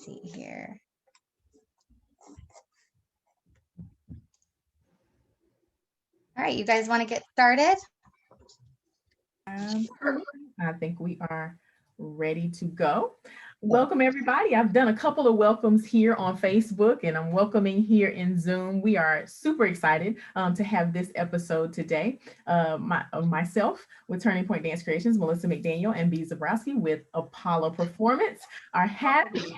see here. All right, you guys want to get started? I think we are ready to go. Welcome everybody. I've done a couple of welcomes here on Facebook and I'm welcoming here in Zoom. We are super excited to have this episode today. Myself with Turning Point Dance Creations, Melissa McDaniel, and B. Zabrowski with Apollo Performance are happy,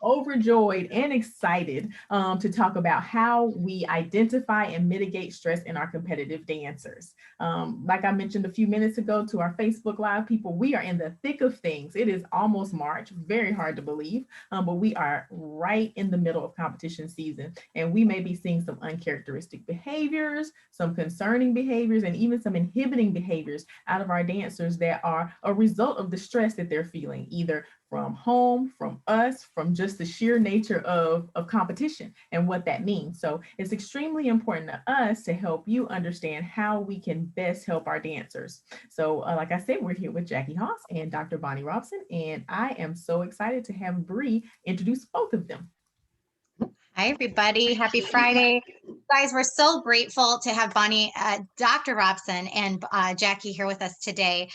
overjoyed, and excited to talk about how we identify and mitigate stress in our competitive dancers. Like I mentioned a few minutes ago to our Facebook Live people, we are in the thick of things. It is almost March, very hard to believe, but we are right in the middle of competition season, and we may be seeing some uncharacteristic behaviors, some concerning behaviors, and even some inhibiting behaviors out of our dancers that are a result of the stress that they're feeling, either from home, from us, from just the sheer nature of competition and what that means. So it's extremely important to us to help you understand how we can best help our dancers. So like I said, we're here with Jacqui Haas and Dr. Bonnie Robson, and I am so excited to have Bree introduce both of them. Hi, everybody. Happy Friday. Guys, we're so grateful to have Bonnie, Dr. Robson and Jacqui here with us today.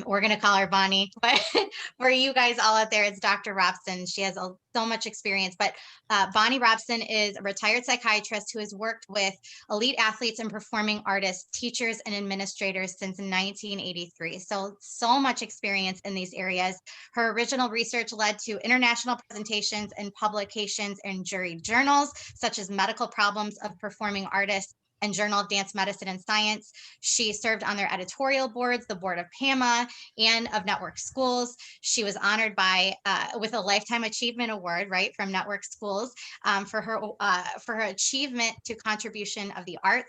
We're going to call her Bonnie, but for you guys all out there, it's Dr. Robson. She has so much experience, but Bonnie Robson is a retired psychiatrist who has worked with elite athletes and performing artists, teachers, and administrators since 1983. So much experience in these areas. Her original research led to international presentations and publications in jury journals, such as Medical Problems of Performing Artists and Journal of Dance Medicine and Science. She served on their editorial boards, the board of PAMA and of Network Schools. She was honored with a Lifetime Achievement Award, right, from Network Schools for her achievement to contribution of the arts.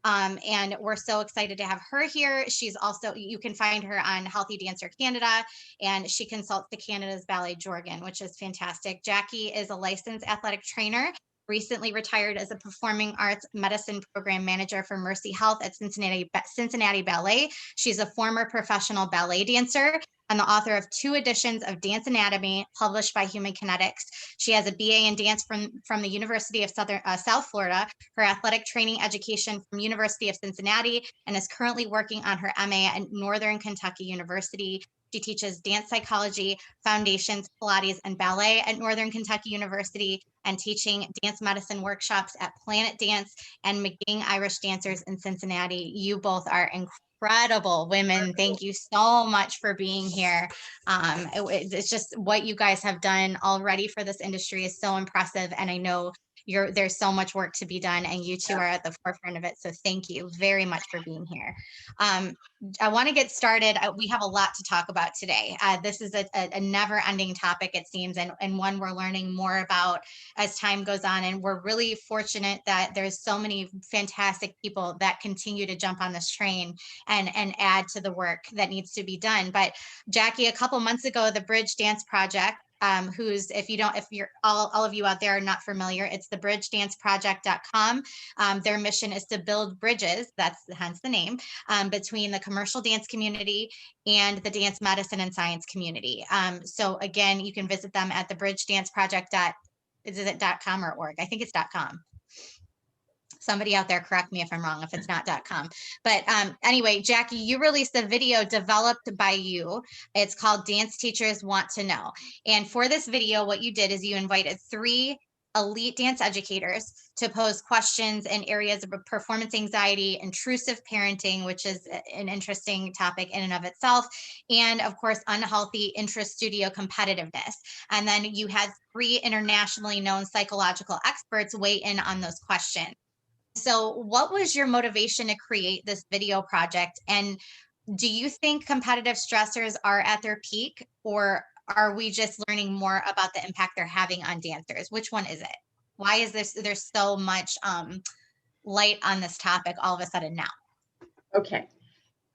And we're so excited to have her here. She's also, you can find her on Healthy Dancer Canada, and she consults the Canada's Ballet Jorgen, which is fantastic. Jacqui is a licensed athletic trainer, recently retired as a performing arts medicine program manager for Mercy Health at Cincinnati Ballet. She's a former professional ballet dancer and the author of 2 editions of Dance Anatomy published by Human Kinetics. She has a BA in dance from the University of South Florida, her athletic training education from University of Cincinnati, and is currently working on her MA at Northern Kentucky University. She teaches dance psychology, foundations, Pilates, and ballet at Northern Kentucky University, and teaching dance medicine workshops at Planet Dance and McGing Irish Dancers in Cincinnati. You both are incredible women. Thank you so much for being here. It's just what you guys have done already for this industry is so impressive, and I know there's so much work to be done, and you two are at the forefront of it. So thank you very much for being here. I want to get started. We have a lot to talk about today. This is a never-ending topic, it seems, and one we're learning more about as time goes on. And we're really fortunate that there's so many fantastic people that continue to jump on this train and add to the work that needs to be done. But Jacqui, a couple months ago, the Bridge Dance Project, if you're all of you out there are not familiar, it's the bridgedanceproject.com. Their mission is to build bridges, that's hence the name, between the commercial dance community and the dance medicine and science community. So again, you can visit them at the bridgedanceproject. Is it .com or org? I think it's .com. Somebody out there correct me if I'm wrong, if it's not .com. But anyway, Jacqui, you released a video developed by you. It's called Dance Teachers Want to Know. And for this video, what you did is you invited 3 elite dance educators to pose questions in areas of performance anxiety, intrusive parenting, which is an interesting topic in and of itself, and of course, unhealthy intra-studio competitiveness. And then you had 3 internationally known psychological experts weigh in on those questions. So what was your motivation to create this video project? And do you think competitive stressors are at their peak, or are we just learning more about the impact they're having on dancers? Which one is it? Why is there's so much light on this topic all of a sudden now? Okay.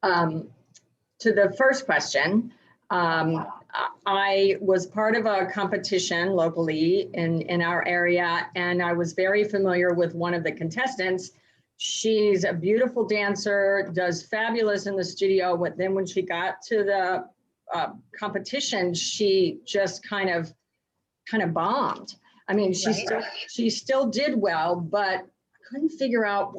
To the first question, I was part of a competition locally in our area, and I was very familiar with one of the contestants. She's a beautiful dancer, does fabulous in the studio, but then when she got to the competition, she just kind of kind of bombed. I mean, she still did well, but I couldn't figure out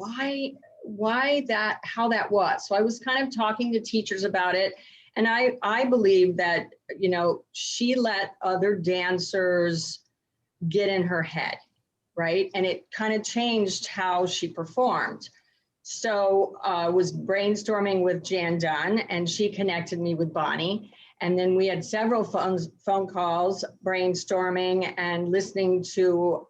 how that was. So I was kind of talking to teachers about it. And I believe that, you know, she let other dancers get in her head, right? And it kind of changed how she performed. So I was brainstorming with Jan Dunn, and she connected me with Bonnie. And then we had several phone calls, brainstorming and listening to,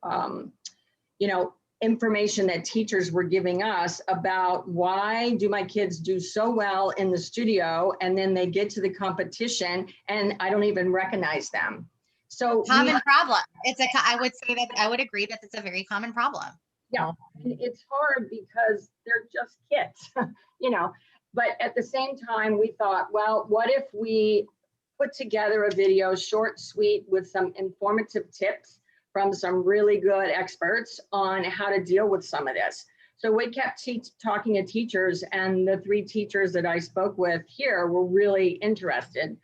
you know, information that teachers were giving us about why do my kids do so well in the studio, and then they get to the competition and I don't even recognize them. So common problem. I would say that I would agree that it's a very common problem. Yeah, it's hard because they're just kids, you know, but at the same time, we thought, well, what if we put together a video, short, sweet, with some informative tips from some really good experts on how to deal with some of this. So we kept talking to teachers, and the 3 teachers that I spoke with here were really interested,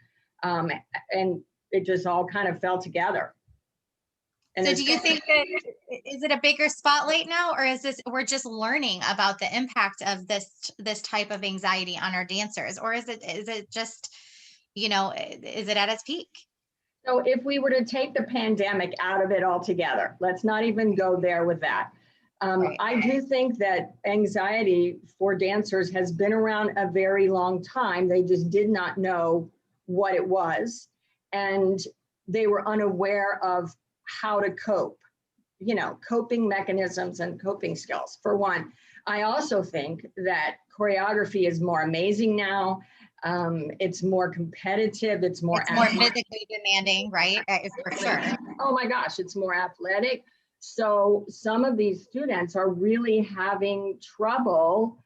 and it just all kind of fell together. And so do you think that, is it a bigger spotlight now, or is this, we're just learning about the impact of this type of anxiety on our dancers, or is it just, you know, is it at its peak? So if we were to take the pandemic out of it altogether, let's not even go there with that. Right. I do think that anxiety for dancers has been around a very long time. They just did not know what it was, and they were unaware of how to cope, you know, coping mechanisms and coping skills, for one. I also think that choreography is more amazing now. It's more competitive. It's more physically demanding, right? For sure. Oh my gosh, it's more athletic. So some of these students are really having trouble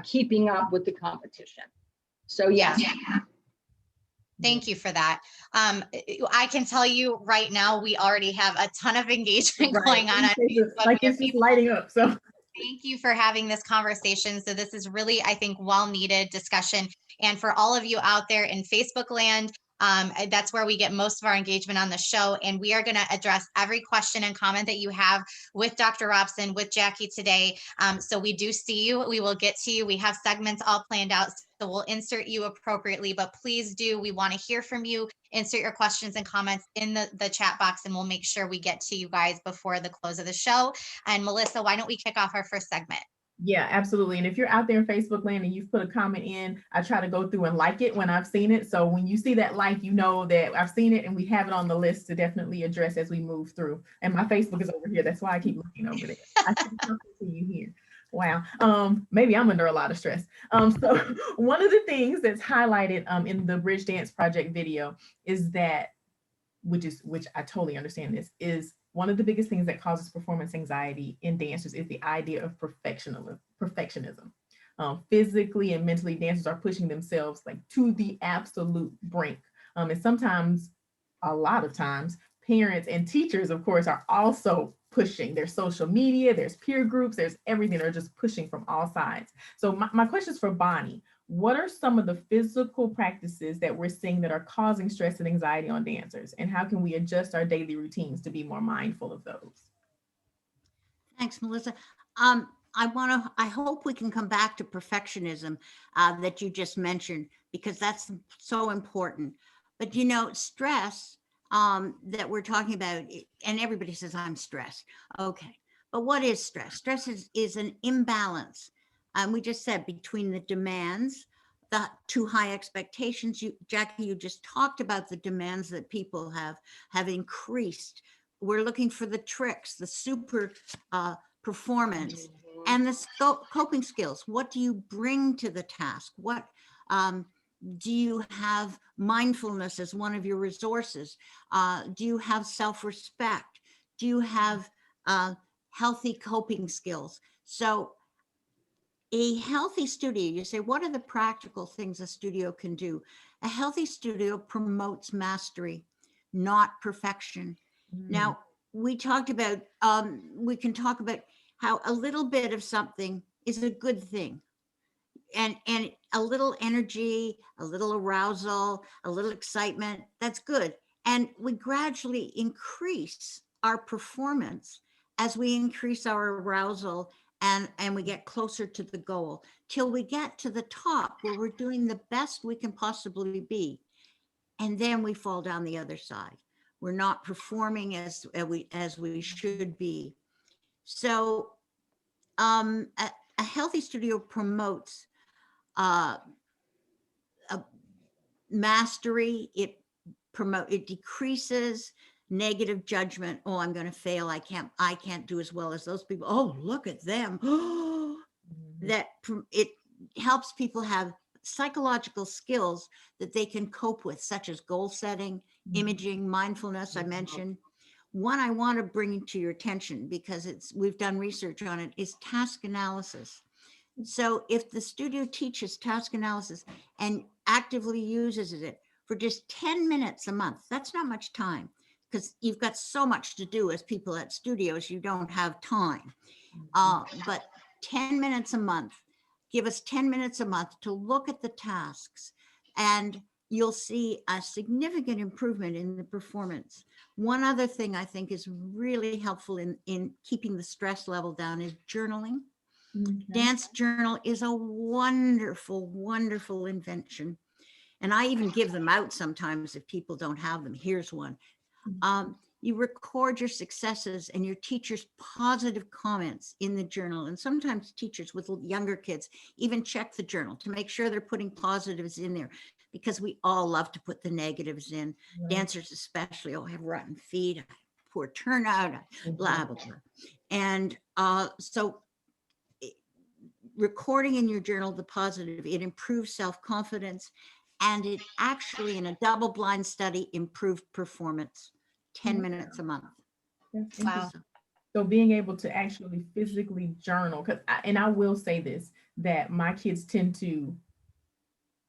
keeping up with the competition. So yes. Yeah. Thank you for that. I can tell you right now, we already have a ton of engagement going on Facebook. Like it's just lighting up. So thank you for having this conversation. So this is really, I think, well-needed discussion. And for all of you out there in Facebook land, that's where we get most of our engagement on the show. And we are going to address every question and comment that you have with Dr. Robson, with Jacqui today. So we do see you. We will get to you. We have segments all planned out, so we'll insert you appropriately. But please do, we want to hear from you. Insert your questions and comments in the chat box, and we'll make sure we get to you guys before the close of the show. And Melissa, why don't we kick off our first segment? Yeah, absolutely. And if you're out there in Facebook land and you've put a comment in, I try to go through and like it when I've seen it. So when you see that like, you know that I've seen it and we have it on the list to definitely address as we move through. And my Facebook is over here. That's why I keep looking over there. I see something to you here. Wow. Maybe I'm under a lot of stress. So one of the things that's highlighted in the Bridge Dance Project video is that, which I totally understand this, is one of the biggest things that causes performance anxiety in dancers is the idea of perfectionism. Physically and mentally, dancers are pushing themselves like to the absolute brink. And sometimes, a lot of times, parents and teachers, of course, are also pushing. There's social media, there's peer groups, there's everything. They're just pushing from all sides. So my question is for Bonnie. What are some of the physical practices that we're seeing that are causing stress and anxiety on dancers? And how can we adjust our daily routines to be more mindful of those? Thanks, Melissa. I hope we can come back to perfectionism that you just mentioned, because that's so important. But you know, stress that we're talking about, and everybody says I'm stressed. Okay, but what is stress? Stress is an imbalance. We just said between the demands, the too high expectations. Jacqui, you just talked about the demands that people have increased. We're looking for the tricks, the super performance, and the coping skills. What do you bring to the task? What do you have mindfulness as one of your resources? Do you have self-respect? Do you have healthy coping skills? So a healthy studio, you say, what are the practical things a studio can do? A healthy studio promotes mastery, not perfection. Now, we talked about, we can talk about how a little bit of something is a good thing. And a little energy, a little arousal, a little excitement, that's good. And we gradually increase our performance as we increase our arousal and we get closer to the goal till we get to the top where we're doing the best we can possibly be. And then we fall down the other side. We're not performing as we should be. So a healthy studio promotes a mastery. It decreases negative judgment. Oh, I'm going to fail. I can't do as well as those people. Oh, look at them. That it helps people have psychological skills that they can cope with, such as goal setting, imaging, mindfulness. I mentioned one I want to bring to your attention because we've done research on it, is task analysis. So if the studio teaches task analysis and actively uses it for just 10 minutes a month, that's not much time because you've got so much to do as people at studios, you don't have time. But 10 minutes a month, give us 10 minutes a month to look at the tasks, and you'll see a significant improvement in the performance. One other thing I think is really helpful in keeping the stress level down is journaling. Dance journal is a wonderful, wonderful invention. And I even give them out sometimes if people don't have them. Here's one. You record your successes and your teacher's positive comments in the journal. And sometimes teachers with younger kids even check the journal to make sure they're putting positives in there, because we all love to put the negatives in. Right. Dancers especially, oh, I have rotten feet, poor turnout, blah, blah, blah. And so recording in your journal the positive, it improves self-confidence, and it actually, in a double-blind study, improved performance. 10 minutes a month. Wow. So being able to actually physically journal, and I will say this, that my kids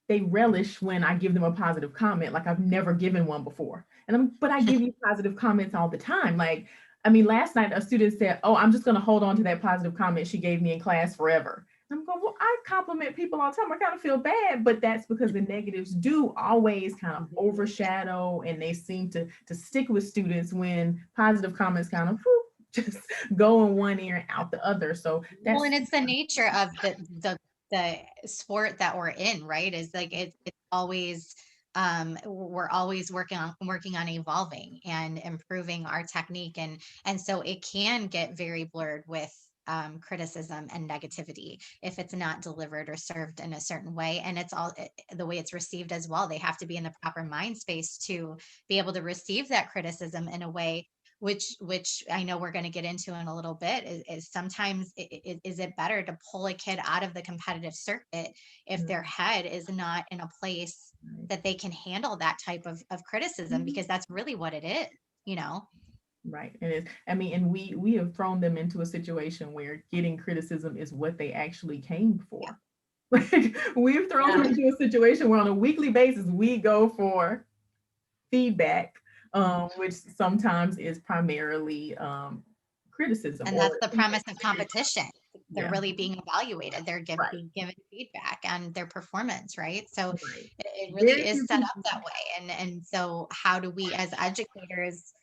they relish when I give them a positive comment, like I've never given one before. But I give you positive comments all the time. Like, I mean, last night a student said, oh, I'm just going to hold on to that positive comment she gave me in class forever. I'm going, well, I compliment people all the time. I kind of feel bad, but that's because the negatives do always kind of overshadow, and they seem to stick with students when positive comments kind of just go in one ear and out the other. So that's, well, and it's the nature of the sport that we're in, right? Is like it's always we're always working on evolving and improving our technique, and so it can get very blurred with criticism and negativity if it's not delivered or served in a certain way. And it's all the way it's received as well. They have to be in the proper mind space to be able to receive that criticism in a way which I know we're going to get into in a little bit, is sometimes is it better to pull a kid out of the competitive circuit if their head is not in a place that they can handle that type of criticism, because that's really what it is, you know? Right. And we have thrown them into a situation where getting criticism is what they actually came for. Like, we've thrown them into a situation where on a weekly basis we go for feedback, which sometimes is primarily criticism. And that's the premise of competition. They're really being evaluated. They're being given feedback on their performance, right? So it really is set up that way. And so how do we as educators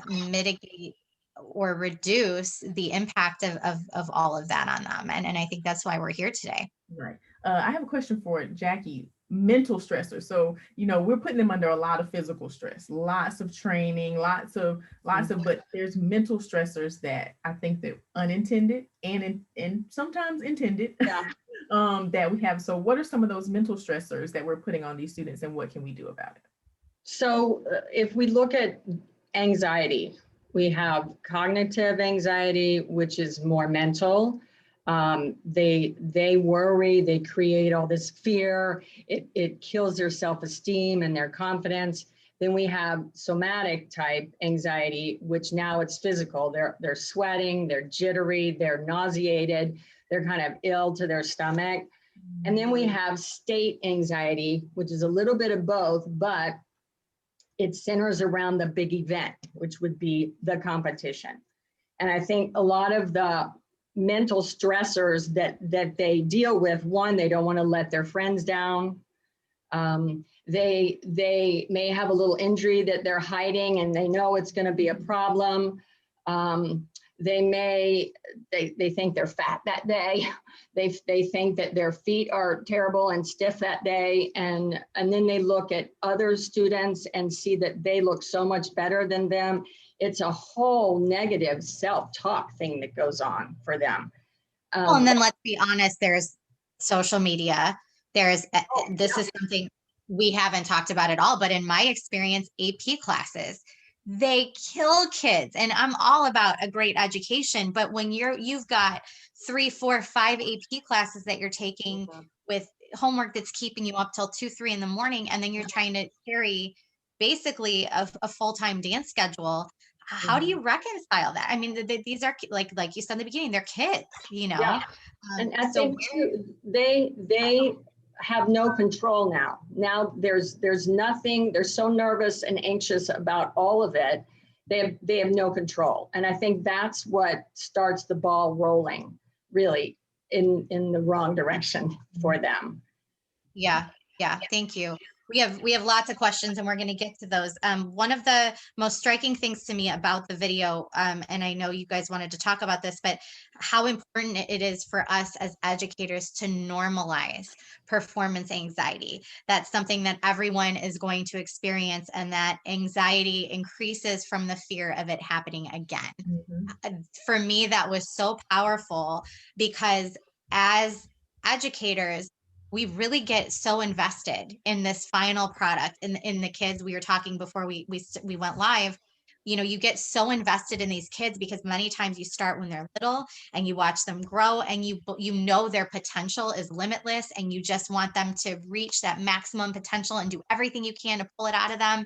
mitigate or reduce the impact of all of that on them? And I think that's why we're here today. Right. I have a question for Jacqui. Mental stressors. So, we're putting them under a lot of physical stress, lots of training, lots of, but there's mental stressors that I think that unintended and sometimes intended that we have. So what are some of those mental stressors that we're putting on these students, and what can we do about it? So if we look at anxiety, we have cognitive anxiety, which is more mental. They worry, they create all this fear, it kills their self-esteem and their confidence. Then we have somatic type anxiety, which now it's physical. They're sweating, they're jittery, they're nauseated, they're kind of ill to their stomach. And then we have state anxiety, which is a little bit of both, but it centers around the big event, which would be the competition. And I think a lot of the mental stressors that they deal with, one, they don't want to let their friends down. They may have a little injury that they're hiding and they know it's going to be a problem. They think they're fat that day. They think that their feet are terrible and stiff that day. And then they look at other students and see that they look so much better than them. It's a whole negative self-talk thing that goes on for them. Well, and then let's be honest, there's social media. This is something we haven't talked about at all, but in my experience, AP classes, they kill kids. And I'm all about a great education, but when you've got 3, 4, 5 AP classes that you're taking with homework that's keeping you up till 2, 3 in the morning, and then you're trying to carry basically a full-time dance schedule. How do you reconcile that? I mean, these are like you said in the beginning, they're kids, you know. Yeah. And I think too, they have no control now. Now there's nothing. They're so nervous and anxious about all of it. They have no control. And I think that's what starts the ball rolling, really, in the wrong direction for them. Yeah. Thank you. We have lots of questions and we're going to get to those. One of the most striking things to me about the video, and I know you guys wanted to talk about this, but how important it is for us as educators to normalize performance anxiety. That's something that everyone is going to experience, and that anxiety increases from the fear of it happening again. For me, that was so powerful because as educators, we really get so invested in this final product, in the kids. We were talking before we went live. You know, you get so invested in these kids because many times you start when they're little and you watch them grow, and you know their potential is limitless, and you just want them to reach that maximum potential and do everything you can to pull it out of them.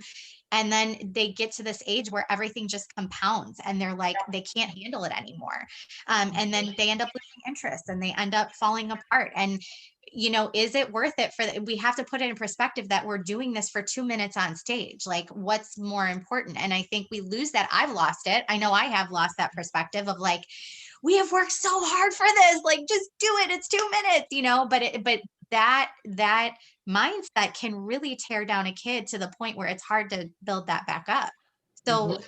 And then they get to this age where everything just compounds and they're like, they can't handle it anymore. And then they end up losing interest and they end up falling apart. And you know, is it worth it we have to put it in perspective that we're doing this for 2 minutes on stage. Like, what's more important? And I think we lose that. I've lost it. I know I have lost that perspective of like, we have worked so hard for this, like, just do it. It's 2 minutes, you know, but that mindset can really tear down a kid to the point where it's hard to build that back up. So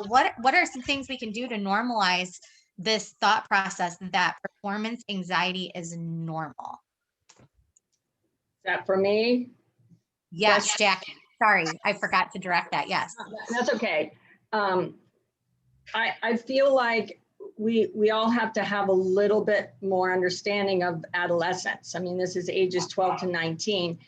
what are some things we can do to normalize this thought process that performance anxiety is normal? That for me? Yes, Jacqui. Sorry, I forgot to direct that. Yes. That's okay. I feel like we all have to have a little bit more understanding of adolescence. I mean, this is ages 12 to 19.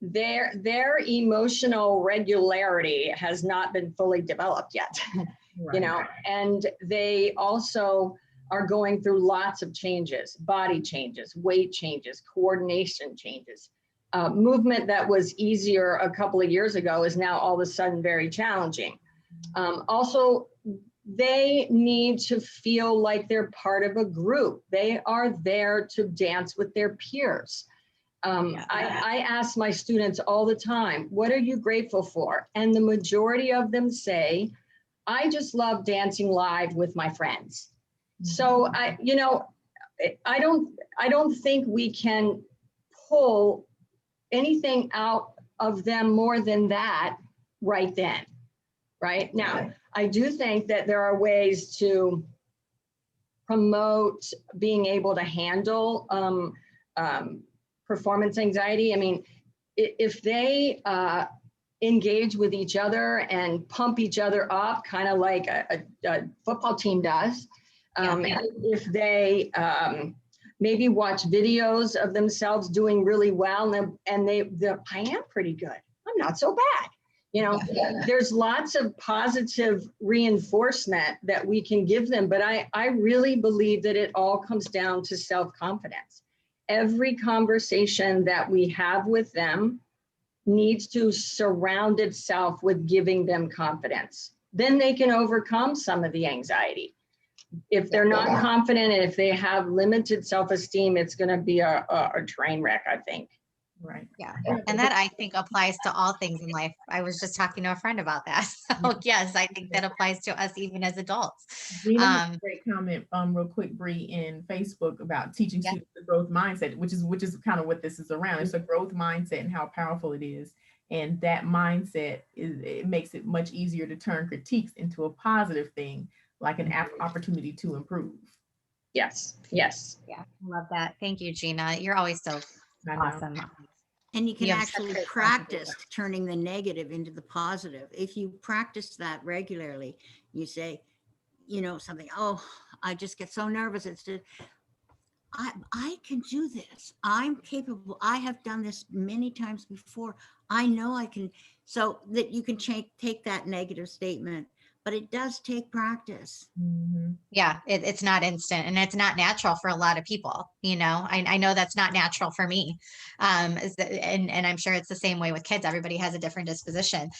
Their emotional regularity has not been fully developed yet, right. You know, and they also are going through lots of changes, body changes, weight changes, coordination changes. Movement that was easier a couple of years ago is now all of a sudden very challenging. Also, they need to feel like they're part of a group. They are there to dance with their peers. I ask my students all the time, what are you grateful for? And the majority of them say, I just love dancing live with my friends. So I don't think we can pull anything out of them more than that right then, right? Now, I do think that there are ways to promote being able to handle performance anxiety. I mean, if they engage with each other and pump each other up, kind of like a football team does, if they maybe watch videos of themselves doing really well, and I am pretty good. I'm not so bad. You know, there's lots of positive reinforcement that we can give them, but I really believe that it all comes down to self-confidence. Every conversation that we have with them needs to surround itself with giving them confidence. Then they can overcome some of the anxiety. If they're not confident and if they have limited self-esteem, it's going to be a train wreck, I think. Right. Yeah. And that, I think, applies to all things in life. I was just talking to a friend about that. So yes, I think that applies to us even as adults. Great comment, real quick, Bree, in Facebook about teaching students the growth mindset, which is kind of what this is around. It's a growth mindset and how powerful it is. And that mindset it makes it much easier to turn critiques into a positive thing, like an opportunity to improve. Yes, yes. Yeah, love that. Thank you, Gina. You're always so I know. awesome. And you can You have such actually great practice contribution. turning the negative into the positive. If you practice that regularly, you say, you know, something, oh, I just get so nervous. It's just, I can do this. I'm capable. I have done this many times before. I know I can. So that you can take that negative statement, but it does take practice. Mhm. Yeah, it's not instant and it's not natural for a lot of people. You know, I know that's not natural for me. And I'm sure it's the same way with kids. Everybody has a different disposition.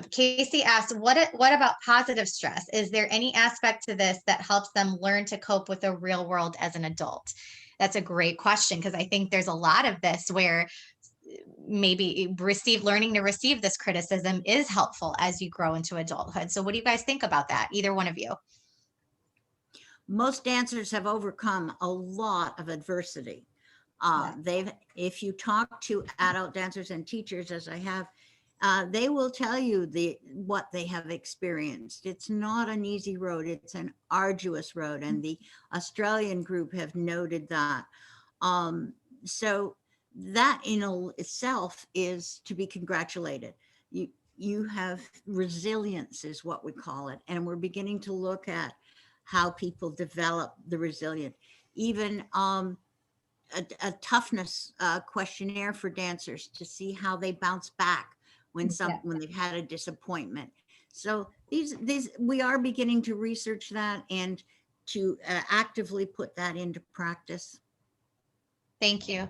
Casey asked, what about positive stress? Is there any aspect to this that helps them learn to cope with the real world as an adult? That's a great question, because I think there's a lot of this where maybe learning to receive this criticism is helpful as you grow into adulthood. So what do you guys think about that? Either one of you? Most dancers have overcome a lot of adversity. If you talk to adult dancers and teachers, as I have, they will tell you what they have experienced. It's not an easy road. It's an arduous road. And the Australian group have noted that. So that in itself is to be congratulated. You have resilience is what we call it. And we're beginning to look at how people develop the resilient. Even a toughness questionnaire for dancers to see how they bounce back when they've had a disappointment. So these we are beginning to research that and to actively put that into practice. Thank you.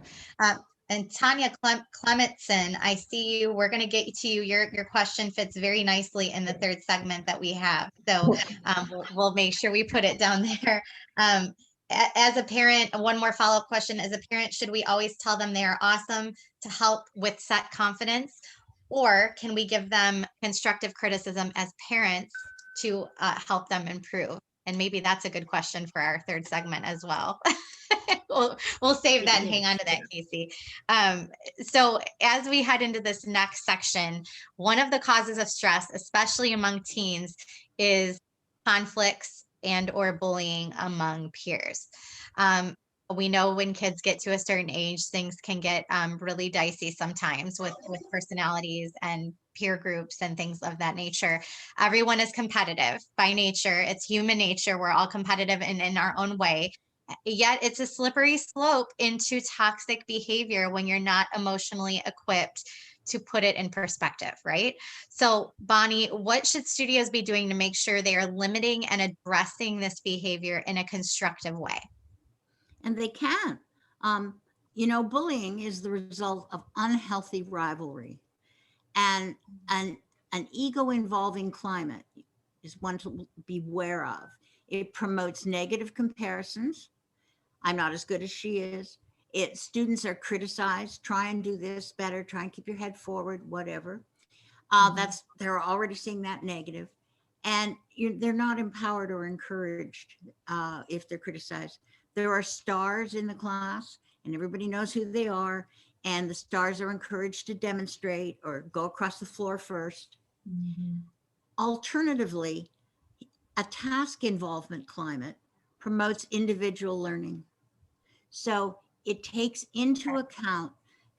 And Tanya Clementson, I see you. We're going to get to you. Your question fits very nicely in the third segment that we have. So we'll make sure we put it down there. As a parent, one more follow-up question. As a parent, should we always tell them they are awesome to help with set confidence? Or can we give them constructive criticism as parents to help them improve? And maybe that's a good question for our third segment as well. We'll save that and hang on to that, Casey. So as we head into this next section, one of the causes of stress, especially among teens, is conflicts and or bullying among peers. We know when kids get to a certain age, things can get really dicey sometimes with personalities and peer groups and things of that nature. Everyone is competitive by nature. It's human nature. We're all competitive in our own way. Yet it's a slippery slope into toxic behavior when you're not emotionally equipped to put it in perspective, right? So Bonnie, what should studios be doing to make sure they are limiting and addressing this behavior in a constructive way? And they can. You know, bullying is the result of unhealthy rivalry, and an ego-involving climate is one to beware of. It promotes negative comparisons. I'm not as good as she is. Students are criticized. Try and do this better. Try and keep your head forward. Whatever. They're already seeing that negative, and they're not empowered or encouraged if they're criticized. There are stars in the class, and everybody knows who they are. And the stars are encouraged to demonstrate or go across the floor first. Mm-hmm. Alternatively, a task involvement climate promotes individual learning. So it takes into account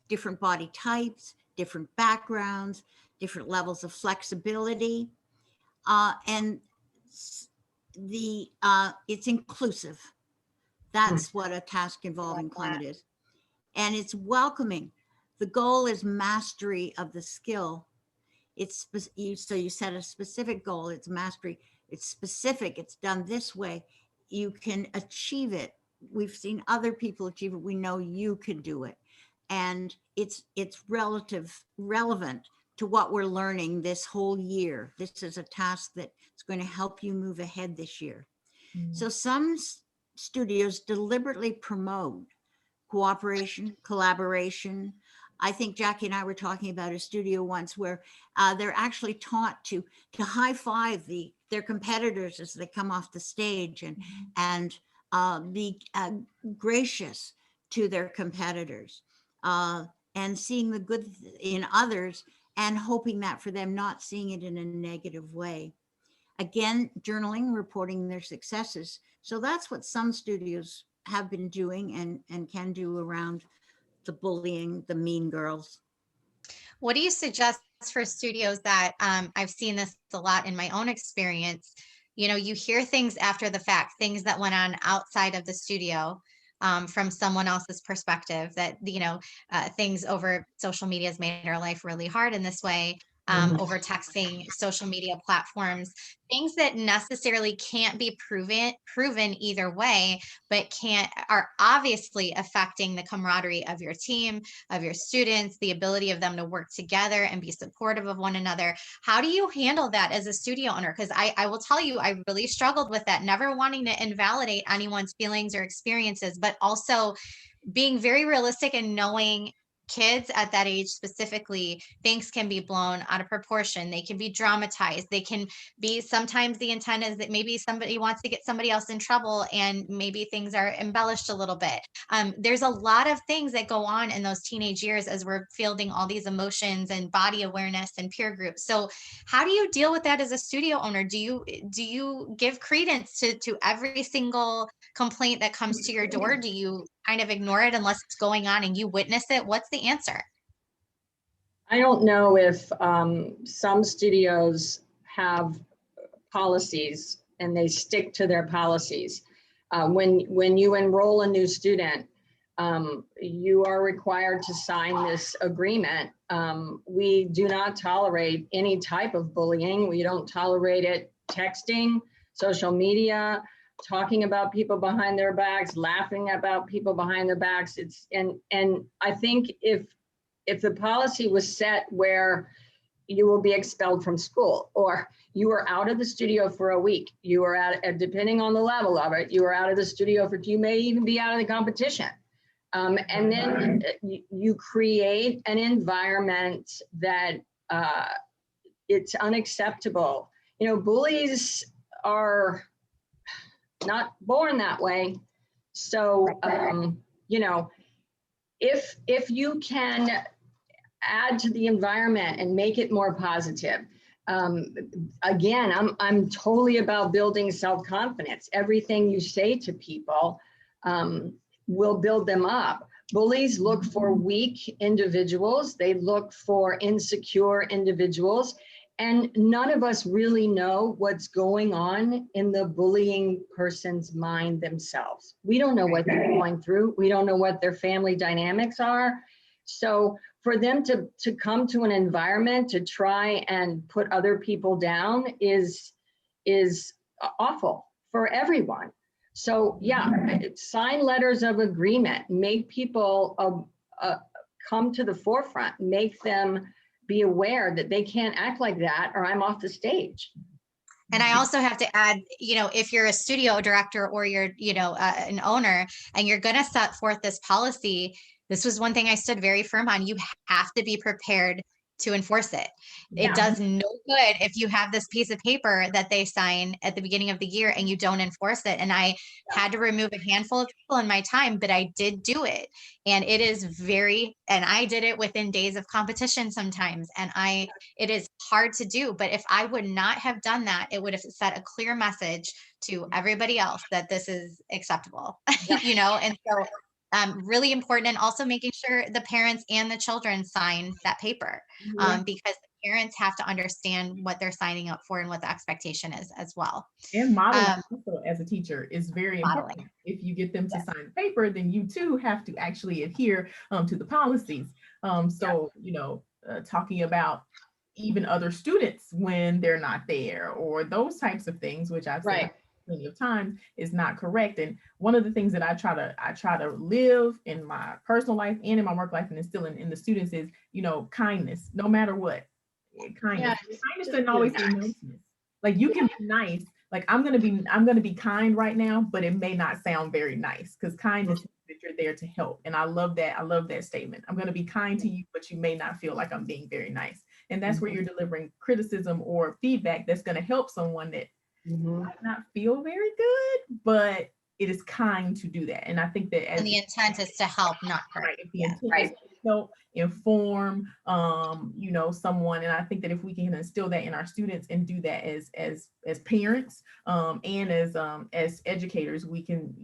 different body types, different backgrounds, different levels of flexibility, and it's inclusive. That's what a task involving climate is. And it's welcoming. The goal is mastery of the skill. So you set a specific goal, it's mastery. It's specific, it's done this way. You can achieve it. We've seen other people achieve it. We know you can do it. And it's relevant to what we're learning this whole year. This is a task that's going to help you move ahead this year. Mm-hmm. So some studios deliberately promote cooperation, collaboration. I think Jacqui and I were talking about a studio once where they're actually taught to high five their competitors as they come off the stage and be gracious to their competitors and seeing the good in others and hoping that for them, not seeing it in a negative way. Again, journaling, reporting their successes. So that's what some studios have been doing and can do around the bullying, the mean girls. What do you suggest for studios that I've seen this a lot in my own experience? You know, you hear things after the fact, things that went on outside of the studio from someone else's perspective that, things over social media has made our life really hard in this way. Over texting, social media platforms, things that necessarily can't be proven either way, but are obviously affecting the camaraderie of your team, of your students, the ability of them to work together and be supportive of one another. How do you handle that as a studio owner? Because I will tell you, I really struggled with that, never wanting to invalidate anyone's feelings or experiences, but also being very realistic and knowing kids at that age specifically, things can be blown out of proportion. They can be dramatized. They can be, sometimes the intent is that maybe somebody wants to get somebody else in trouble and maybe things are embellished a little bit. There's a lot of things that go on in those teenage years as we're fielding all these emotions and body awareness and peer groups. So how do you deal with that as a studio owner? Do you give credence to every single complaint that comes to your door? Do you kind of ignore it unless it's going on and you witness it? What's the answer? I don't know if some studios have policies and they stick to their policies. When you enroll a new student, you are required to sign this agreement. We do not tolerate any type of bullying. We don't tolerate it texting, social media, talking about people behind their backs, laughing about people behind their backs. And I think if the policy was set where you will be expelled from school, or you are out of the studio for a week, you are out, depending on the level of it, you are out of the studio you may even be out of the competition. And then you create an environment that it's unacceptable. You know, bullies are not born that way. So, if you can add to the environment and make it more positive. Again, I'm totally about building self-confidence. Everything you say to people will build them up. Bullies look for weak individuals. They look for insecure individuals. And none of us really know what's going on in the bullying person's mind themselves. We don't know what they're going through. We don't know what their family dynamics are. So for them to come to an environment to try and put other people down is awful for everyone. So yeah, sign letters of agreement, make people come to the forefront, make them be aware that they can't act like that or I'm off the stage. And I also have to add, if you're a studio director or you're, an owner and you're going to set forth this policy, this was one thing I stood very firm on. You have to be prepared to enforce it. Yeah. It does no good if you have this piece of paper that they sign at the beginning of the year and you don't enforce it. And I had to remove a handful of people in my time, but I did do it. And it is and I did it within days of competition sometimes. And it is hard to do, but if I would not have done that, it would have set a clear message to everybody else that this is acceptable, and so really important. And also making sure the parents and the children sign that paper, because the parents have to understand what they're signing up for and what the expectation is as well. And modeling also as a teacher is very important. If you get them to sign the paper, then you too have to actually adhere to the policies. Talking about even other students when they're not there or those types of things, which I've said plenty of times is not correct. And one of the things that I try to live in my personal life and in my work life and instill in the students is, kindness, no matter what. Kindness. Kindness doesn't always be niceness. Like you can be nice. Like I'm gonna be kind right now, but it may not sound very nice because kindness is that you're there to help. And I love that. I love that statement. I'm gonna be kind to you, but you may not feel like I'm being very nice. And that's where you're delivering criticism or feedback that's gonna help someone that might not feel very good, but it is kind to do that. And I think that and the intent is to help, not hurt. Right. help inform, someone. And I think that if we can instill that in our students and do that as parents, and as educators, we can,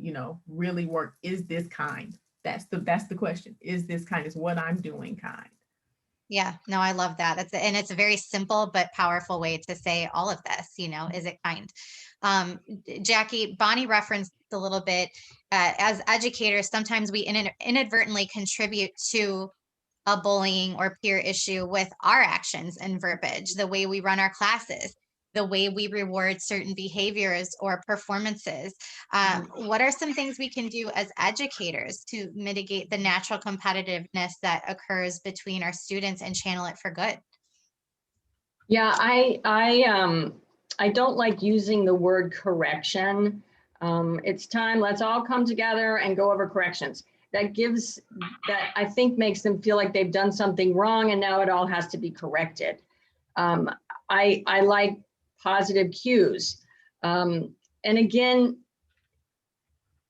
really work. Is this kind? That's the question. Is this kind? Is what I'm doing kind? Yeah, no, I love that. And it's a very simple but powerful way to say all of this, is it kind? Jacqui, Bonnie referenced a little bit, as educators, sometimes we inadvertently contribute to a bullying or peer issue with our actions and verbiage, the way we run our classes, the way we reward certain behaviors or performances. What are some things we can do as educators to mitigate the natural competitiveness that occurs between our students and channel it for good? Yeah, I don't like using the word correction. It's time, let's all come together and go over corrections. That I think makes them feel like they've done something wrong and now it all has to be corrected. I like positive cues. And again,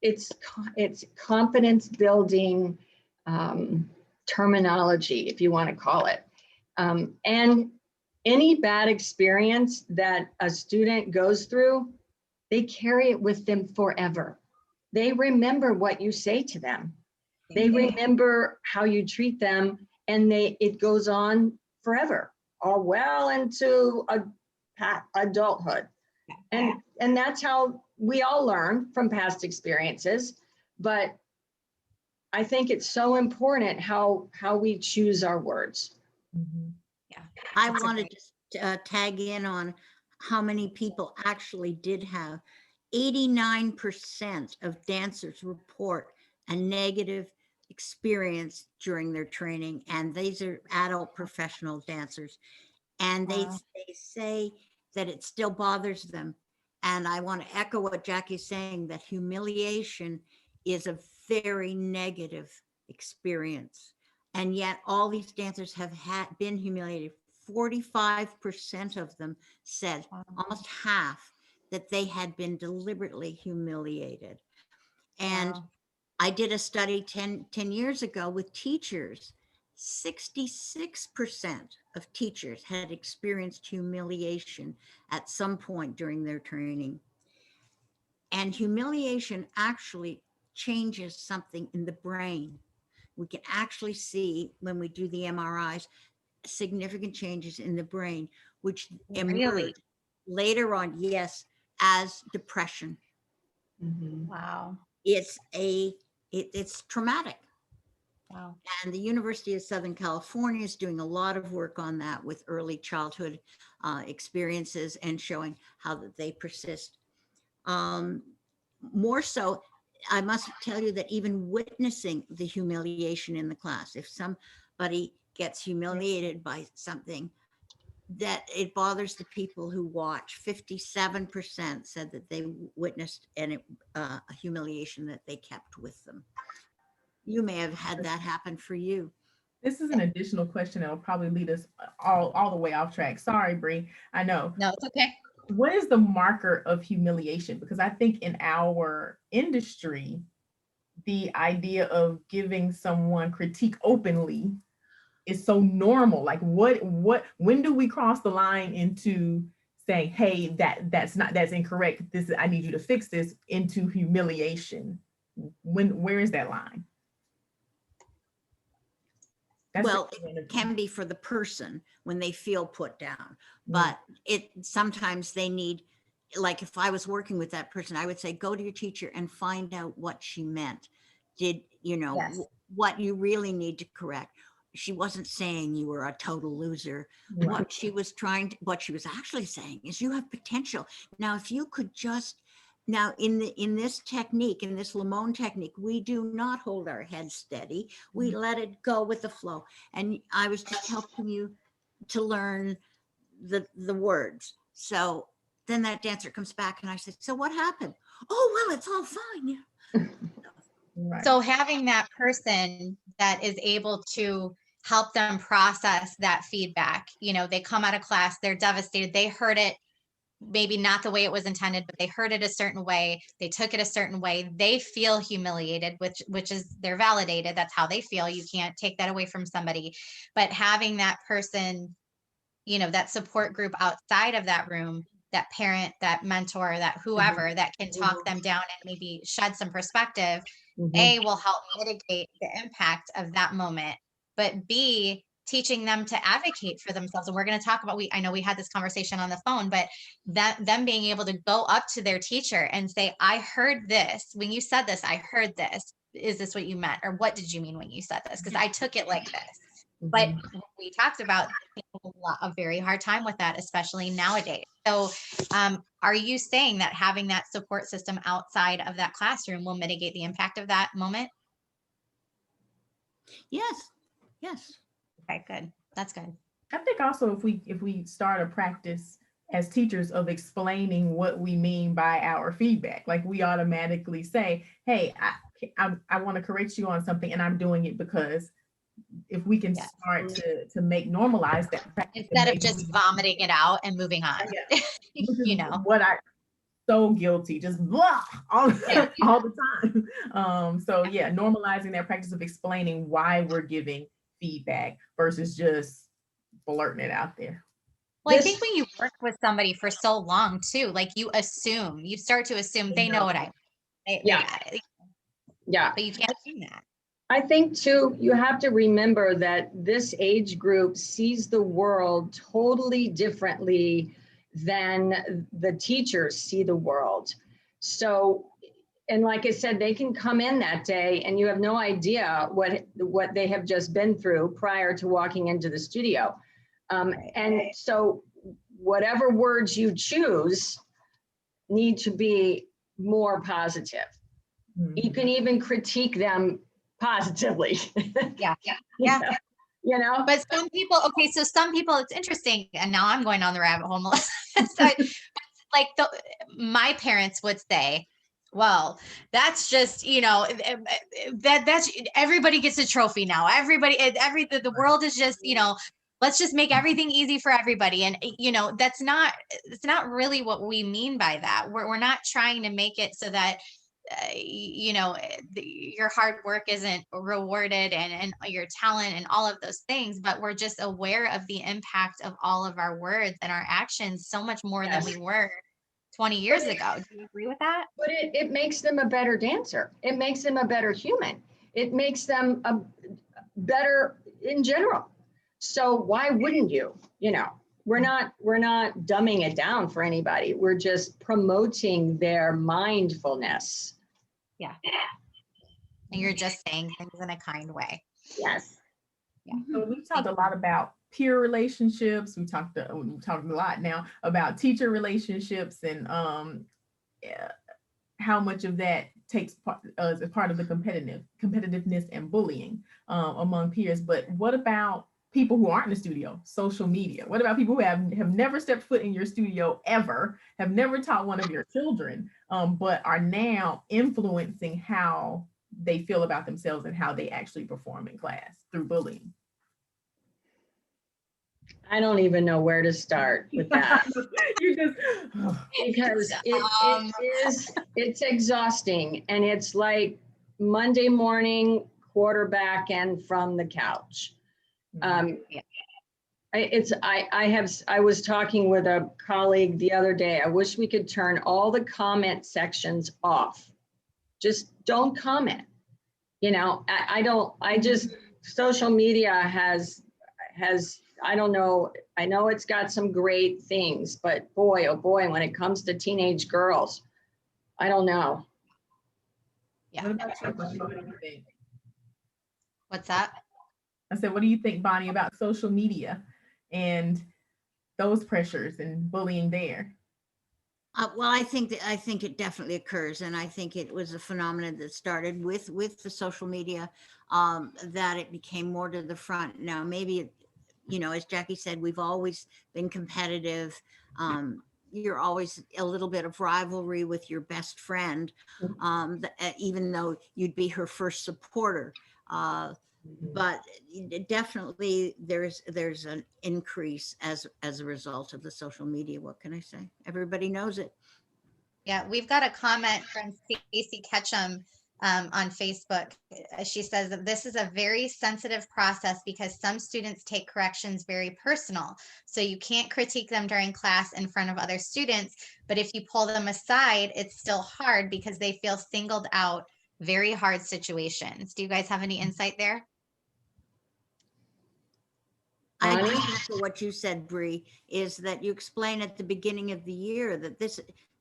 it's confidence building terminology, if you want to call it. And any bad experience that a student goes through, they carry it with them forever. They remember what you say to them. They remember how you treat them, and it goes on forever, all well into adulthood. And that's how we all learn from past experiences. But I think it's so important how we choose our words. Mm-hmm. Yeah. I wanted to tag in on how many people actually did have. 89% of dancers report a negative experience during their training, and these are adult professional dancers, and they say that it still bothers them. And I want to echo what Jacqui's saying, that humiliation is a very negative experience, and yet all these dancers have been humiliated. 45% of them said, almost half, that they had been deliberately humiliated. And I did a study 10 years ago with teachers. 66% of teachers had experienced humiliation at some point during their training. And humiliation actually changes something in the brain. We can actually see, when we do the MRIs, significant changes in the brain, which emerge later on, yes, as depression. Mm-hmm. Wow. It's traumatic. Wow. And the University of Southern California is doing a lot of work on that with early childhood experiences and showing how that they persist. More so, I must tell you that even witnessing the humiliation in the class, if somebody gets humiliated by something, that it bothers the people who watch. 57% said that they witnessed a humiliation that they kept with them. You may have had that happen for you. This is an additional question that will probably lead us all the way off track. Sorry, Bree. I know. No, it's okay. What is the marker of humiliation? Because I think in our industry, the idea of giving someone critique openly is so normal. Like when do we cross the line into saying, hey, that's incorrect. I need you to fix this, into humiliation? Where is that line? Well, it can be for the person when they feel put down, but sometimes they need, like if I was working with that person, I would say, go to your teacher and find out what she meant. Did what you really need to correct? She wasn't saying you were a total loser. Right. What she was actually saying is, you have potential. Now, if you could just, now in this technique, in this Limon technique, we do not hold our head steady. We let it go with the flow. And I was just helping you to learn the words. So then that dancer comes back and I said, so what happened? Oh, well, it's all fine. Right. So having that person that is able to help them process that feedback, they come out of class, they're devastated, they heard it maybe not the way it was intended, but they heard it a certain way, they took it a certain way, they feel humiliated, which is, they're validated, that's how they feel. You can't take that away from somebody. But having that person, that support group outside of that room, that parent, that mentor, that whoever that can talk them down and maybe shed some perspective, A, will help mitigate the impact of that moment, but B, teaching them to advocate for themselves. And we're going to talk about, I know we had this conversation on the phone, but them being able to go up to their teacher and say, I heard this, when you said this, I heard this. Is this what you meant? Or what did you mean when you said this? Because I took it like this. But we talked about a very hard time with that, especially nowadays. So are you saying that having that support system outside of that classroom will mitigate the impact of that moment? Yes. Okay, good. That's good. I think also if we start a practice as teachers of explaining what we mean by our feedback, like we automatically say, hey, I want to correct you on something and I'm doing it because, if we can start to normalize that practice instead of just vomiting it out and moving on. What I so guilty, just blah all the time. So yeah, normalizing that practice of explaining why we're giving feedback versus just blurting it out there. Well, I think when you work with somebody for so long too, like you start to assume they know what I mean. Yeah. But you can't assume that. I think too, you have to remember that this age group sees the world totally differently than the teachers see the world. So, and like I said, they can come in that day and you have no idea what they have just been through prior to walking into the studio. And so whatever words you choose need to be more positive. You can even critique them positively. Yeah. But some people, it's interesting, and now I'm going on the rabbit hole, Melissa. Like my parents would say, well, that's just, that's everybody gets a trophy now. The world is just, let's just make everything easy for everybody. And, it's not really what we mean by that. We're not trying to make it so that your hard work isn't rewarded and your talent and all of those things, but we're just aware of the impact of all of our words and our actions so much more than we were 20 years ago. Do you agree with that? But it makes them a better dancer. It makes them a better human. It makes them a better in general. So why wouldn't you? We're not dumbing it down for anybody. We're just promoting their mindfulness. Yeah. And you're just saying things in a kind way. Yes. Yeah. So we've talked a lot about peer relationships. We talked a lot now about teacher relationships and how much of that takes part as part of the competitiveness and bullying among peers. But what about people who aren't in the studio, social media? What about people who have never stepped foot in your studio ever, have never taught one of your children, but are now influencing how they feel about themselves and how they actually perform in class through bullying? I don't even know where to start with that. Because it's exhausting, and it's like Monday morning quarterback and from the couch. I was talking with a colleague the other day. I wish we could turn all the comment sections off. Just don't comment. Social media has, I don't know. I know it's got some great things, but boy, oh boy, when it comes to teenage girls, I don't know. Yeah. What about you, Bonnie? What do you think? What's that? I said, what do you think, Bonnie, about social media and those pressures and bullying there? Well, I think it definitely occurs, and I think it was a phenomenon that started with the social media, that it became more to the front. Now, maybe, as Jacqui said, we've always been competitive. You're always a little bit of rivalry with your best friend, even though you'd be her first supporter. but definitely there's an increase as a result of the social media. What can I say? Everybody knows it. Yeah, we've got a comment from Stacy Ketchum on Facebook. She says that this is a very sensitive process because some students take corrections very personal. So you can't critique them during class in front of other students, but if you pull them aside, it's still hard because they feel singled out. Very hard situations. Do you guys have any insight there? I Bonnie? just echo what you said, Bree, is that you explain at the beginning of the year that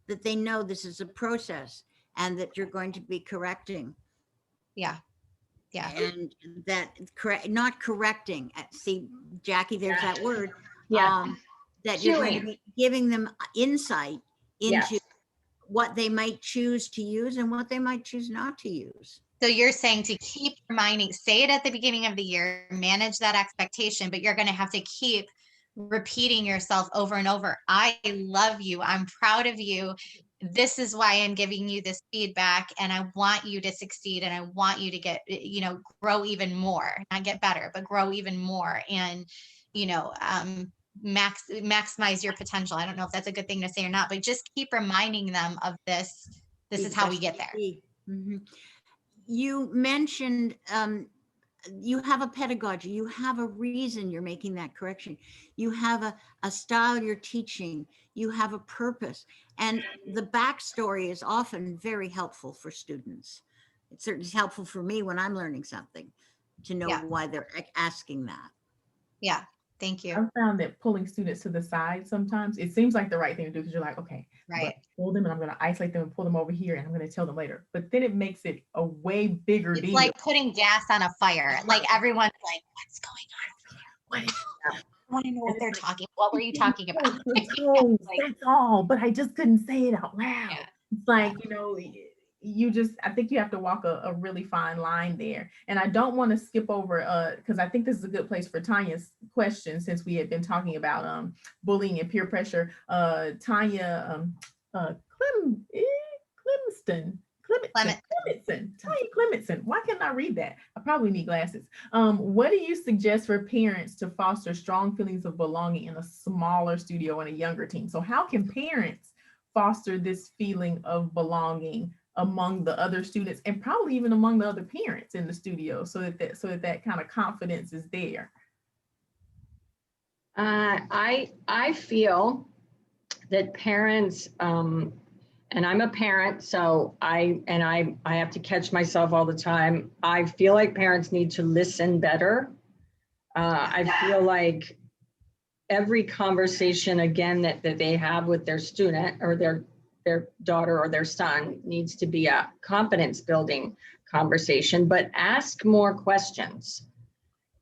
that they know this is a process and that you're going to be correcting. Yeah. Yeah. And that not correcting. See, Jacqui, there's that word. Yeah. That you're going to Cueing. be giving them insight into Yes. what they might choose to use and what they might choose not to use. So you're saying to keep reminding, say it at the beginning of the year, manage that expectation, but you're going to have to keep repeating yourself over and over. I love you. I'm proud of you. This is why I'm giving you this feedback, and I want you to succeed, and I want you to get, grow even more, not get better, but grow even more. And, maximize your potential. I don't know if that's a good thing to say or not, but just keep reminding them of this. This is how we get there. Mm-hmm. You mentioned you have a pedagogy, you have a reason you're making that correction. You have a style you're teaching, you have a purpose. And the backstory is often very helpful for students. It's certainly helpful for me when I'm learning something to know why they're asking that. Yeah. Thank you. I've found that pulling students to the side sometimes, it seems like the right thing to do because you're like, okay, right, pull them and I'm going to isolate them and pull them over here and I'm going to tell them later. But then it makes it a way bigger deal. It's like putting gas on a fire. Like everyone's like, what's going on over there? What is that? I want to know what they're talking. What were you talking about? That's all. But I just couldn't say it out loud. Yeah. It's like, I think you have to walk a really fine line there. And I don't want to skip over, because I think this is a good place for Tanya's question, since we had been talking about bullying and peer pressure. Tanya Clementson. Why can't I read that? I probably need glasses. What do you suggest for parents to foster strong feelings of belonging in a smaller studio and a younger team? So how can parents foster this feeling of belonging among the other students and probably even among the other parents in the studio, so that kind of confidence is there? I feel that parents, and I'm a parent, so I have to catch myself all the time. I feel like parents need to listen better. I feel like every conversation, again, that they have with their student or their daughter or their son needs to be a confidence building conversation, but ask more questions.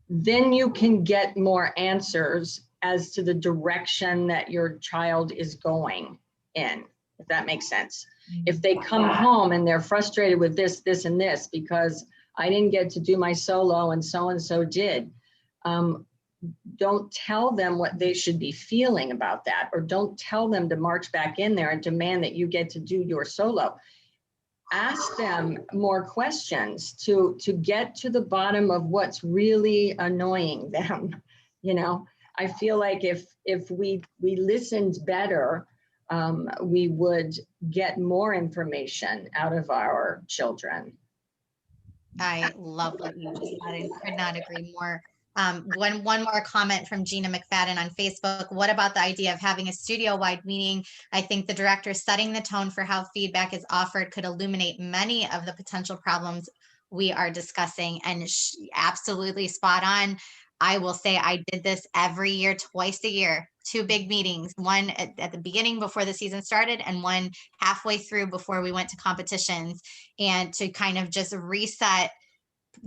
Then you can get more answers as to the direction that your child is going in, if that makes sense. If they come home and they're frustrated with this, and this, because I didn't get to do my solo and so did, don't tell them what they should be feeling about that, or don't tell them to march back in there and demand that you get to do your solo. Ask them more questions to get to the bottom of what's really annoying them. I feel like if we listened better, we would get more information out of our children. I love what you just said. I could not agree more. One more comment from Gina McFadden on Facebook. What about the idea of having a studio-wide meeting? I think the director setting the tone for how feedback is offered could illuminate many of the potential problems we are discussing. And absolutely spot on. I will say I did this every year, twice a year, 2 big meetings, one at the beginning before the season started and one halfway through before we went to competitions, and to kind of just reset,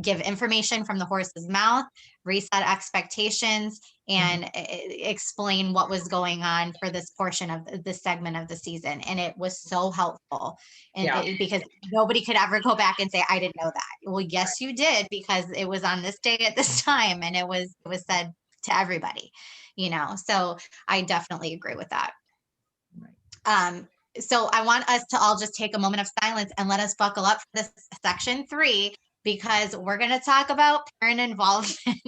give information from the horse's mouth, reset expectations, and explain what was going on for this portion of this segment of the season. And it was so helpful. And because nobody could ever go back and say, I didn't know that. Well, yes, you did, because it was on this day at this time, and it was said to everybody, so I definitely agree with that. Right. So I want us to all just take a moment of silence and let us buckle up for this section 3, because we're going to talk about parent involvement.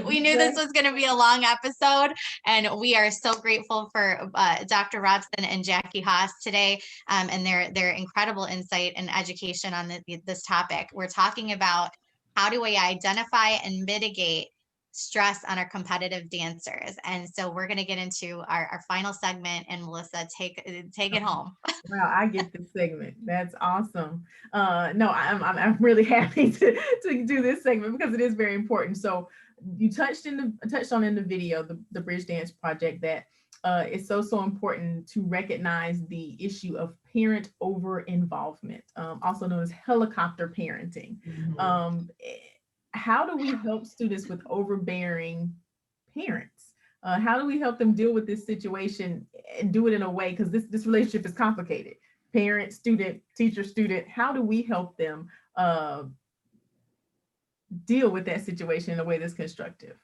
we knew this was going to be a long episode, and we are so grateful for Dr. Robson and Jacqui Haas today, and their incredible insight and education on this topic. We're talking about how do we identify and mitigate stress on our competitive dancers. And so we're going to get into our final segment, and Melissa, take it home. Wow, I get this segment. That's awesome. No, I'm really happy to do this segment because it is very important. So you touched on in the video, the Bridge Dance Project, that it's so important to recognize the issue of parent over involvement, also known as helicopter parenting. How do we help students with overbearing parents? How do we help them deal with this situation and do it in a way, because this relationship is complicated. Parent, student, teacher, student. How do we help them deal with that situation in a way that's constructive?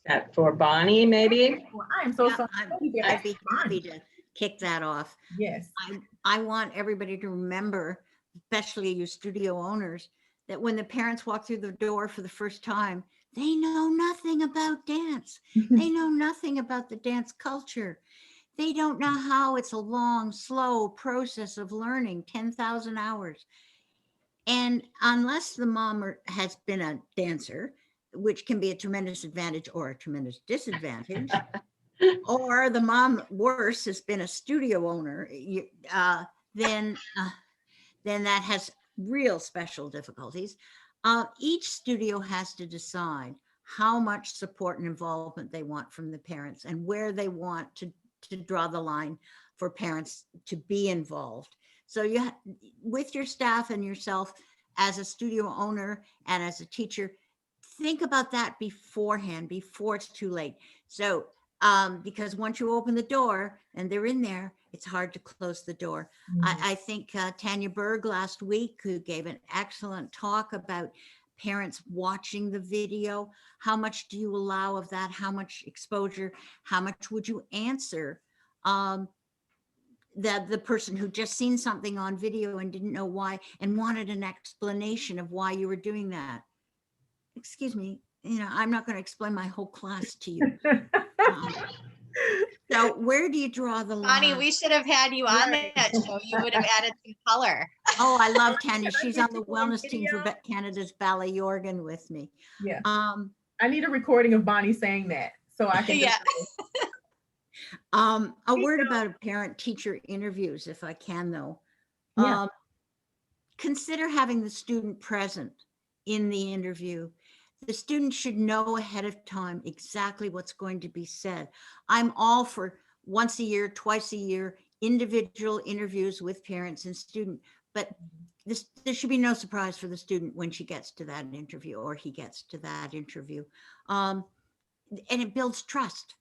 That for Bonnie, maybe? Well, I am so sorry. I'd be happy to kick that off. Yes. I want everybody to remember, especially you studio owners, that when the parents walk through the door for the first time, they know nothing about dance. They know nothing about the dance culture. They don't know how it's a long, slow process of learning, 10,000 hours. And unless the mom has been a dancer, which can be a tremendous advantage or a tremendous disadvantage, or the mom, worse, has been a studio owner, then that has real special difficulties. Each studio has to decide how much support and involvement they want from the parents and where they want to draw the line for parents to be involved. So with your staff and yourself as a studio owner and as a teacher, think about that beforehand, before it's too late. So because once you open the door and they're in there, it's hard to close the door. I think Tanya Berg last week, who gave an excellent talk about parents watching the video. How much do you allow of that? How much exposure? How much would you answer the person who just seen something on video and didn't know why and wanted an explanation of why you were doing that? Excuse me, I'm not going to explain my whole class to you. So where do you draw the line? Bonnie, we should have had you on that show. You would have added some color. Oh, I love Tanya. She's on the wellness team for Canada's Ballet Organ with me. Yeah. I need a recording of Bonnie saying that so I can. Yeah. A word about parent-teacher interviews, if I can, though. Yeah. Consider having the student present in the interview. The student should know ahead of time exactly what's going to be said. I'm all for once a year, twice a year, individual interviews with parents and student, but there should be no surprise for the student when she gets to that interview or he gets to that interview. And it builds trust.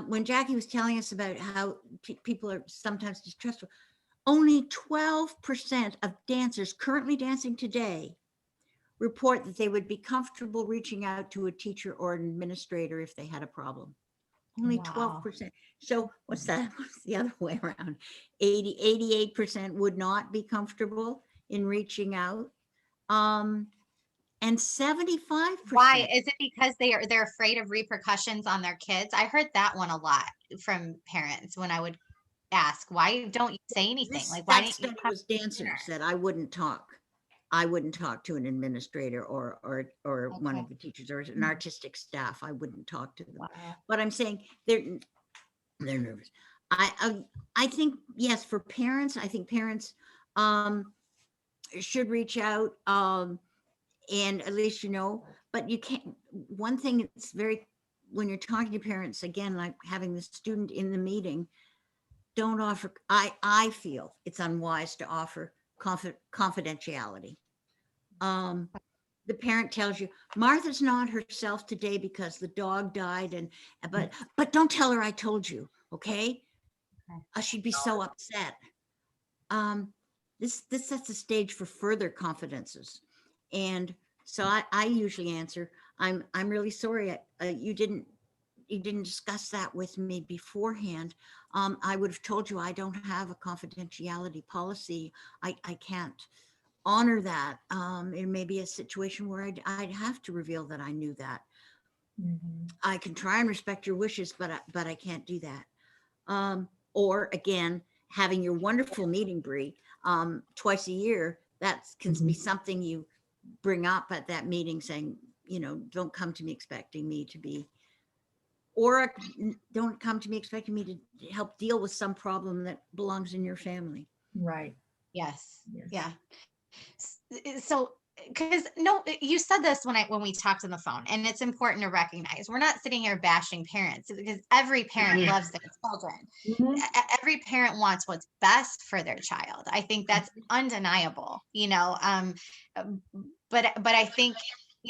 When Jacqui was telling us about how people are sometimes distrustful, only 12% of dancers currently dancing today report that they would be comfortable reaching out to a teacher or an administrator if they had a problem. Only 12%. So what's that? What's the other way around? 88% would not be comfortable in reaching out. And 75%. Why? Is it because they're afraid of repercussions on their kids? I heard that one a lot from parents when I would ask, why don't you say anything? Why didn't you? Was dancers that I wouldn't talk to an administrator or one of the teachers or an artistic staff. I wouldn't talk to them. Wow. But I'm saying they're nervous. I think, yes, for parents, I think parents should reach out and at least, but you can't, one thing it's when you're talking to parents, again, like having the student in the meeting, don't offer, I feel it's unwise to offer confidentiality. The parent tells you Martha's not herself today because the dog died, but don't tell her I told you, okay? She'd be so upset. This sets the stage for further confidences, and so I usually answer, I'm really sorry you didn't discuss that with me beforehand. I would have told you I don't have a confidentiality policy. I can't honor that. It may be a situation where I'd have to reveal that I knew that. I can try and respect your wishes, but I can't do that. Or again, having your wonderful meeting, Bree, twice a year, that can be something you bring up at that meeting, saying, don't come to me expecting me to be, or don't come to me expecting me to help deal with some problem that belongs in your family. Right. Yes. Yeah. So, because no, you said this when we talked on the phone, and it's important to recognize we're not sitting here bashing parents, because every parent loves their children. Every parent wants what's best for their child. I think that's undeniable, but I think,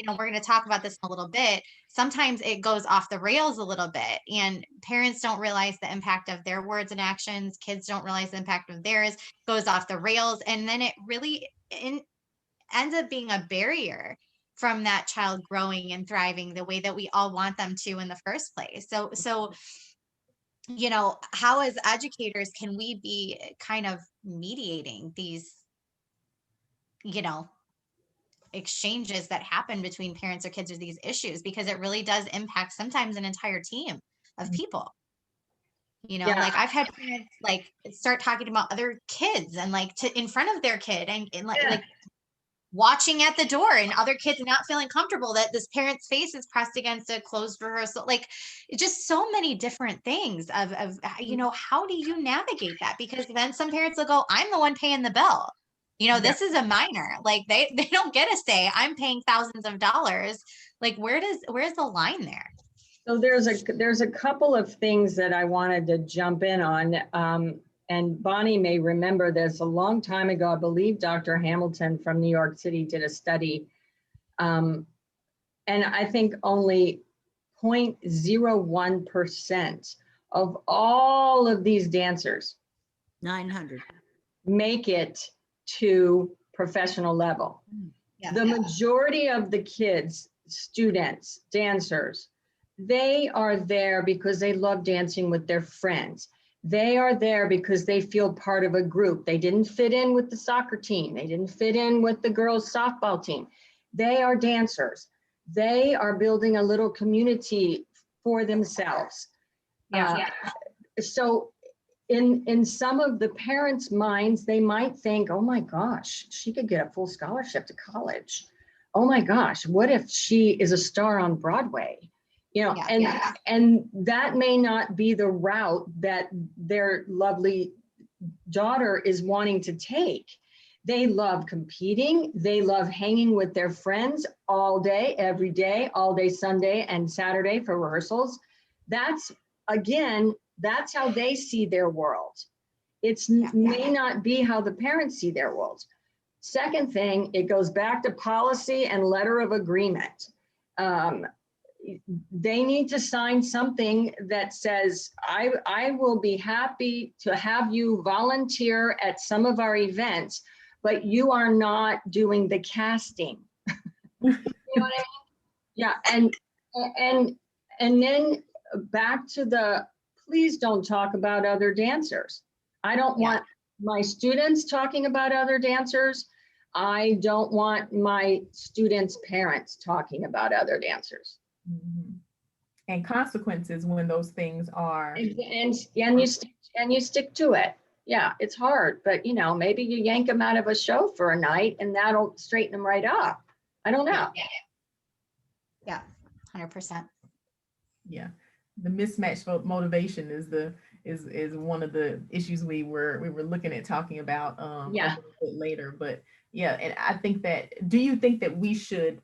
we're going to talk about this in a little bit. Sometimes it goes off the rails a little bit, and parents don't realize the impact of their words and actions. Kids don't realize the impact of theirs, goes off the rails. And then it really ends up being a barrier from that child growing and thriving the way that we all want them to in the first place. So, how as educators can we be kind of mediating these, exchanges that happen between parents or kids or these issues, because it really does impact sometimes an entire team of people. Like I've had parents like start talking about other kids and like in front of their kid and like watching at the door, and other kids not feeling comfortable that this parent's face is pressed against a closed rehearsal. Like just so many different things of how do you navigate that? Because then some parents will go, I'm the one paying the bill. This is a minor. Like they don't get a say. I'm paying thousands of dollars. Like where's the line there? So there's a couple of things that I wanted to jump in on. And Bonnie may remember this. A long time ago, I believe Dr. Hamilton from New York City did a study. And I think only 0.01% of all of these dancers 900 make it to professional level. Yeah. The majority of the kids, students, dancers, they are there because they love dancing with their friends. They are there because they feel part of a group. They didn't fit in with the soccer team. They didn't fit in with the girls' softball team. They are dancers. They are building a little community for themselves. So in some of the parents' minds, they might think, oh my gosh, she could get a full scholarship to college. Oh my gosh, what if she is a star on Broadway? And that may not be the route that their lovely daughter is wanting to take. They love competing. They love hanging with their friends all day, every day, all day Sunday and Saturday for rehearsals. That's how they see their world. May not be how the parents see their world. Second thing, it goes back to policy and letter of agreement. They need to sign something that says, I will be happy to have you volunteer at some of our events, but you are not doing the casting. You know what I mean? Yeah, and then back to the, please don't talk about other dancers. I don't want my students talking about other dancers. I don't want my students' parents talking about other dancers. And consequences when those things are. And you stick to it. Yeah, it's hard, but maybe you yank them out of a show for a night and that'll straighten them right up. I don't know. Yeah, 100%. Yeah, the mismatched motivation is one of the issues we were looking at talking about a little bit later. But yeah, and I think that, do you think that we should,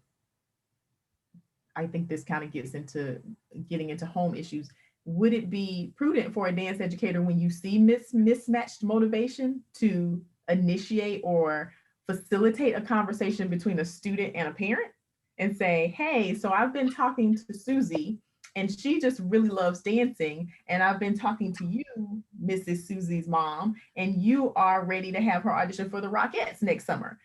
I think this kind of gets into getting into home issues. Would it be prudent for a dance educator, when you see mismatched motivation, to initiate or facilitate a conversation between a student and a parent and say, hey, so I've been talking to Susie and she just really loves dancing, and I've been talking to you, Mrs. Susie's mom, and you are ready to have her audition for the Rockettes next summer.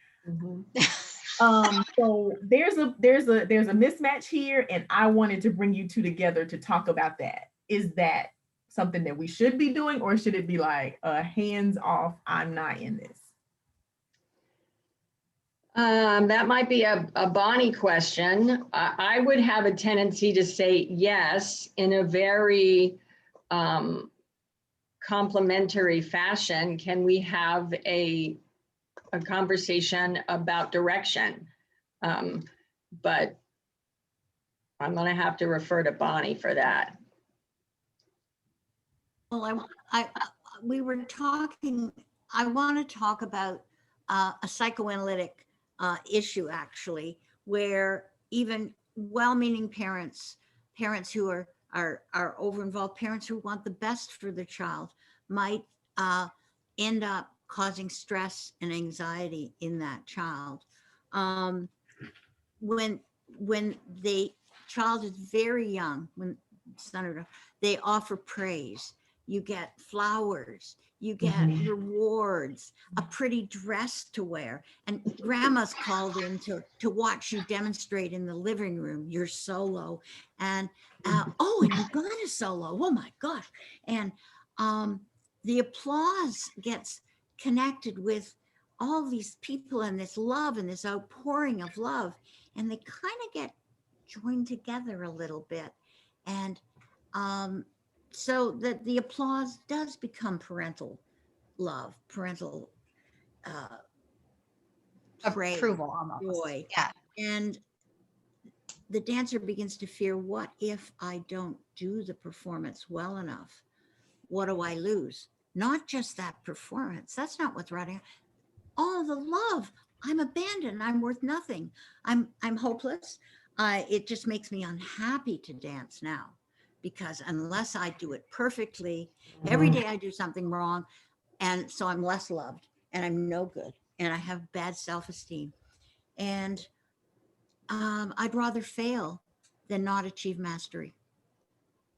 So there's a mismatch here, and I wanted to bring you two together to talk about that. Is that something that we should be doing, or should it be like a hands off, I'm not in this? That might be a Bonnie question. I would have a tendency to say yes in a very complimentary fashion. Can we have a conversation about direction? But I'm going to have to refer to Bonnie for that. Well, we were talking, I want to talk about a psychoanalytic issue, actually, where even well-meaning parents who are over-involved, parents who want the best for their child might end up causing stress and anxiety in that child. When the child is very young, when son or daughter, they offer praise. You get flowers, you get rewards, a pretty dress to wear. And grandma's called in to watch you demonstrate in the living room your solo. And oh, and you've gone to solo. Oh my gosh. And the applause gets connected with all these people and this love and this outpouring of love. And they kind of get joined together a little bit. And so that the applause does become parental love, parental praise, Approval almost. joy. Yeah. And the dancer begins to fear, what if I don't do the performance well enough? What do I lose? Not just that performance. That's not what's running. All the love. I'm abandoned. I'm worth nothing. I'm hopeless. It just makes me unhappy to dance now, because unless I do it perfectly, every day I do something wrong. And so I'm less loved and I'm no good and I have bad self-esteem. And I'd rather fail than not achieve mastery.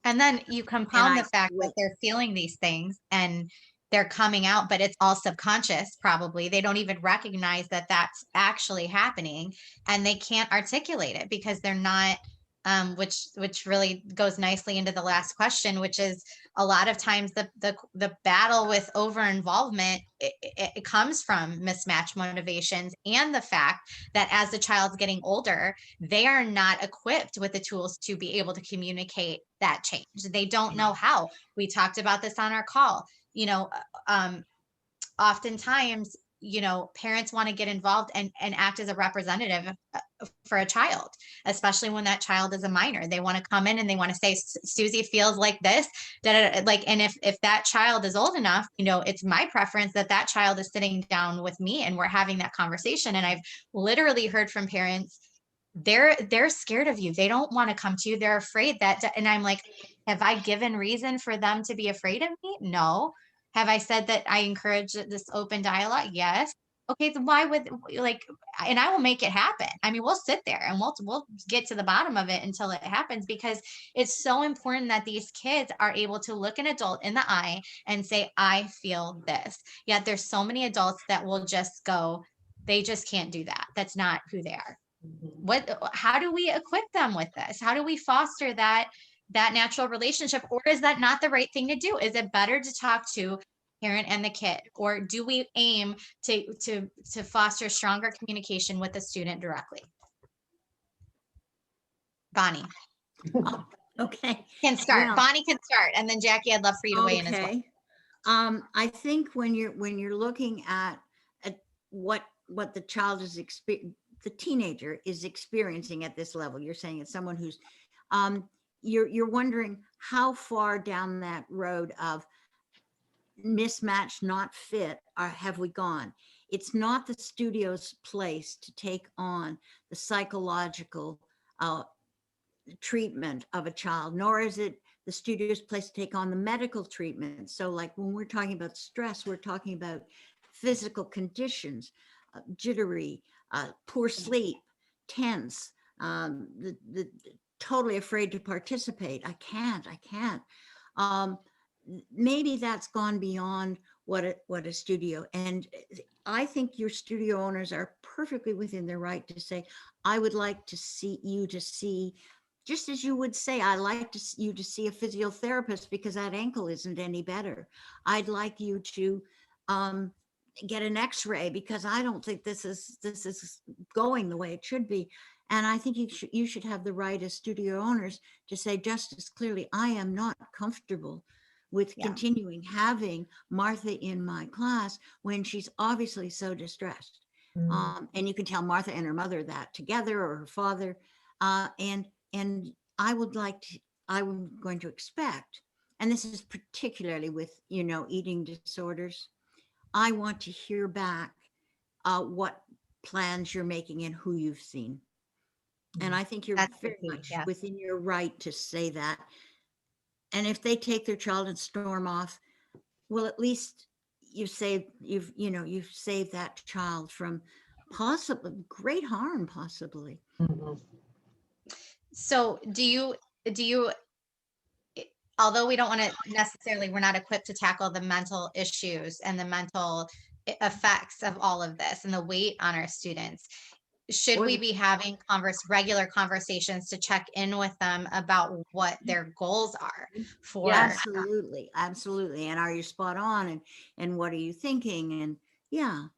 And then you compound I the fact that they're feeling these things and they're coming out, but it's all subconscious, probably. They don't even recognize that that's actually happening, and they can't articulate it because they're not, which really goes nicely into the last question, which is a lot of times the battle with over involvement, it comes from mismatched motivations and the fact that as the child's getting older, they are not equipped with the tools to be able to communicate that change. They don't know how. We talked about this on our call. Oftentimes, parents want to get involved and act as a representative for a child, especially when that child is a minor. They want to come in and they want to say, Susie feels like this, like, and if that child is old enough, it's my preference that that child is sitting down with me and we're having that conversation. And I've literally heard from parents, they're scared of you. They don't want to come to you. They're afraid that, and I'm like, have I given reason for them to be afraid of me? No. Have I said that I encourage this open dialogue? Yes. Okay, so why would, and I will make it happen. I mean, we'll sit there and we'll get to the bottom of it until it happens, because it's so important that these kids are able to look an adult in the eye and say, I feel this. Yet there's so many adults that will just go, they just can't do that. That's not who they are. How do we equip them with this? How do we foster that natural relationship? Or is that not the right thing to do? Is it better to talk to parent and the kid, or do we aim to foster stronger communication with the student directly? Bonnie. Oh, okay. Can start. Well, Bonnie can start, and then Jacqui, I'd love for you to weigh in as well. Okay. I think when you're looking at what the child is the teenager is experiencing at this level, you're saying it's someone who's you're wondering how far down that road of mismatch, not fit, have we gone? It's not the studio's place to take on the psychological treatment of a child, nor is it the studio's place to take on the medical treatment. So like when we're talking about stress, we're talking about physical conditions, jittery, poor sleep, tense, the totally afraid to participate. I can't. Maybe that's gone beyond what a studio, and I think your studio owners are perfectly within their right to say, I would like to see you to see, just as you would say, I like you to see a physiotherapist because that ankle isn't any better. I'd like you to get an x-ray because I don't think this is going the way it should be. And I think you should have the right as studio owners to say just as clearly, I am not comfortable with Yeah. continuing having Martha in my class when she's obviously so distressed. And you can tell Martha and her mother that together, or her father. And I would like to, I'm going to expect, and this is particularly with, eating disorders, I want to hear back what plans you're making and who you've seen. And I think you're That's the very key, much yes. within your right to say that. And if they take their child and storm off, well, at least you've saved that child from possible great harm, possibly. Mhm. So do you, although we don't want to necessarily, we're not equipped to tackle the mental issues and the mental effects of all of this and the weight on our students, should Or we the- be having regular conversations to check in with them about what their goals are for? Yeah. Absolutely, absolutely. And are you spot on? And what are you thinking? And yeah,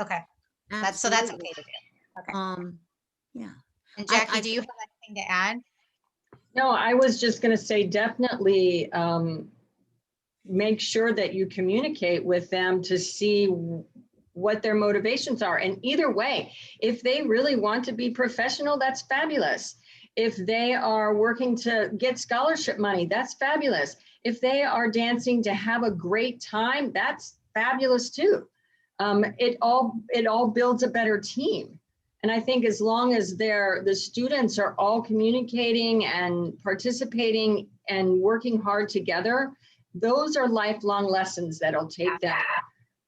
Okay, so that's okay to do. Okay. Yeah. And I- Jackie, I do you have anything to add? No, I was just going to say definitely make sure that you communicate with them to see what their motivations are. And either way, if they really want to be professional, that's fabulous. If they are working to get scholarship money, that's fabulous. If they are dancing to have a great time, that's fabulous too. It all builds a better team. And I think as long as the students are all communicating and participating and working hard together, those are lifelong lessons that'll take them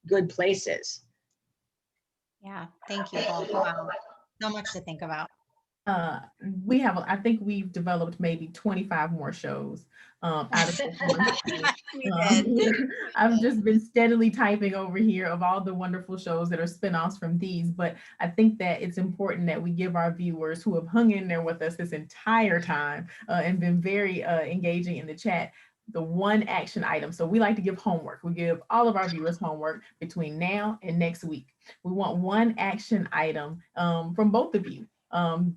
good places. Yeah, thank you both. Wow, so much to think about. I think we've developed maybe 25 more shows out of this one. We did. I've just been steadily typing over here of all the wonderful shows that are spinoffs from these, but I think that it's important that we give our viewers who have hung in there with us this entire time and been very engaging in the chat, the one action item. So we like to give homework. We give all of our viewers homework between now and next week. We want one action item from both of you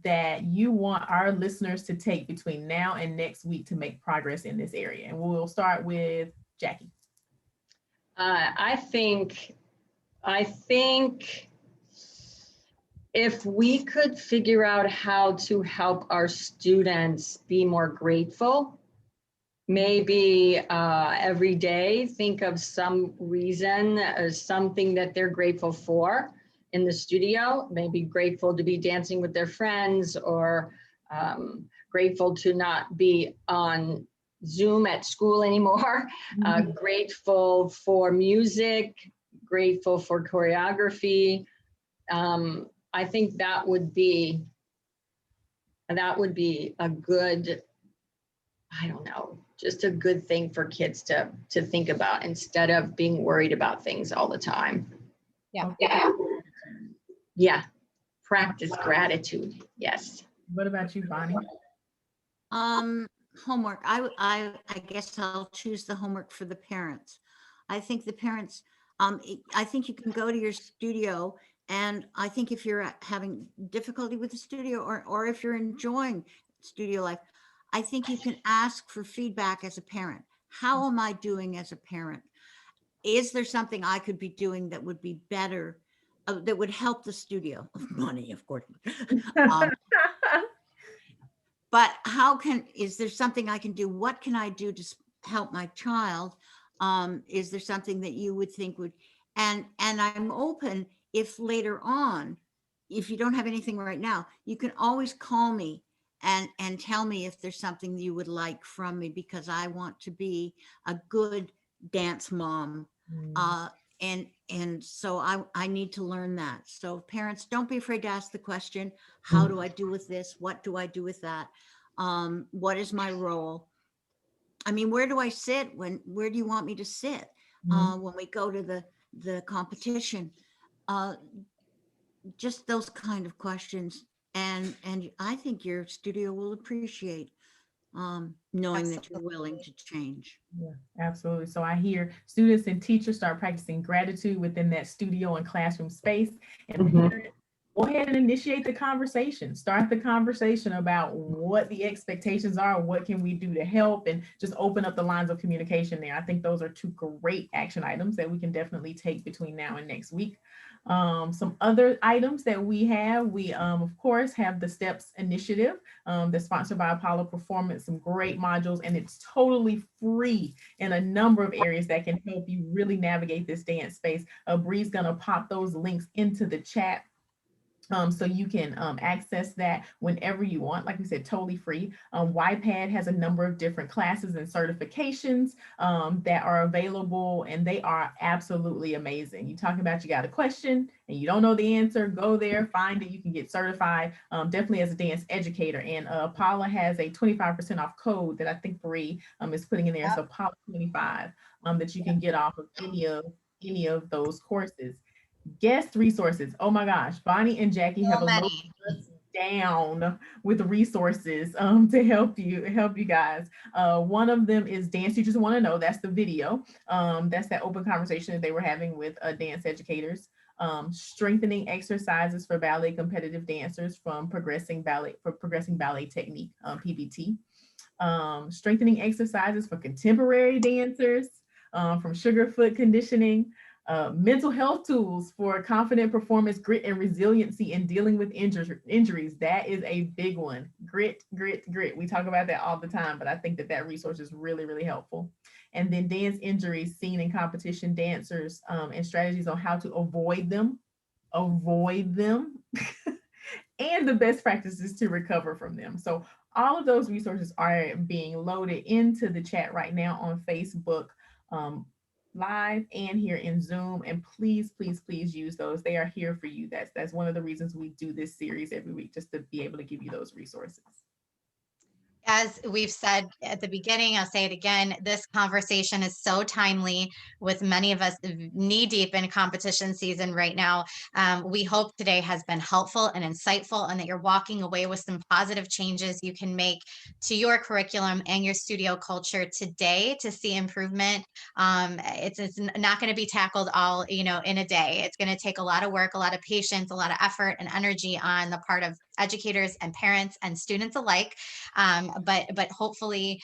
that you want our listeners to take between now and next week to make progress in this area. And we'll start with Jacqui. I think if we could figure out how to help our students be more grateful, maybe every day think of some reason, something that they're grateful for in the studio, maybe grateful to be dancing with their friends, or grateful to not be on Zoom at school anymore, grateful for music, grateful for choreography. I think that would be a good, I don't know, just a good thing for kids to think about instead of being worried about things all the time. Yeah. Yeah. Practice gratitude. Yes. What about you, Bonnie? Homework. I guess I'll choose the homework for the parents. I think the parents, I think you can go to your studio, and I think if you're having difficulty with the studio, or if you're enjoying studio life, I think you can ask for feedback as a parent. How am I doing as a parent? Is there something I could be doing that would be better, that would help the studio? Money, of course. But is there something I can do? What can I do to help my child? Is there something that you would think would, and I'm open if later on, if you don't have anything right now, you can always call me and tell me if there's something you would like from me, because I want to be a good dance mom. And so I need to learn that. So parents, don't be afraid to ask the question, how do I do with this? What do I do with that? What is my role? I mean, where do I sit? Where do you want me to sit when we go to the competition? Just those kind of questions. And I think your studio will appreciate knowing that you're willing to change. Yeah, absolutely. So I hear students and teachers start practicing gratitude within that studio and classroom space. And parents, go ahead and initiate the conversation. Start the conversation about what the expectations are, what can we do to help, and just open up the lines of communication there. I think those are two great action items that we can definitely take between now and next week. Some other items that we of course have the STEPS initiative that's sponsored by Apollo Performance, some great modules, and it's totally free in a number of areas that can help you really navigate this dance space. Bree's gonna pop those links into the chat. So you can access that whenever you want. Like we said, totally free. YPAD has a number of different classes and certifications that are available, and they are absolutely amazing. You talk about you got a question and you don't know the answer, go there, find it, you can get certified, definitely as a dance educator. And Paula has a 25% off code that I think Bree is putting in there. So Paula 25 that you can get off of any of those courses. Guest resources. Oh my gosh, Bonnie and Jacqui have loaded us down with resources to help you guys. One of them is Dance Teachers Want to Know. That's the video. That's that open conversation that they were having with dance educators. Strengthening exercises for ballet competitive dancers from Progressing Ballet Technique, PBT. Strengthening exercises for contemporary dancers from Sugarfoot Conditioning. Mental health tools for confident performance, grit, and resiliency in dealing with injuries. That is a big one. Grit, grit, grit. We talk about that all the time, but I think that resource is really, really helpful. And then dance injuries seen in competition dancers and strategies on how to avoid them, and the best practices to recover from them. So all of those resources are being loaded into the chat right now on Facebook Live and here in Zoom. And please, please, please use those. They are here for you. That's one of the reasons we do this series every week, just to be able to give you those resources. As we've said at the beginning, I'll say it again, this conversation is so timely with many of us knee deep in competition season right now. We hope today has been helpful and insightful, and that you're walking away with some positive changes you can make to your curriculum and your studio culture today to see improvement. It's not going to be tackled all, in a day. It's going to take a lot of work, a lot of patience, a lot of effort and energy on the part of educators and parents and students alike. But hopefully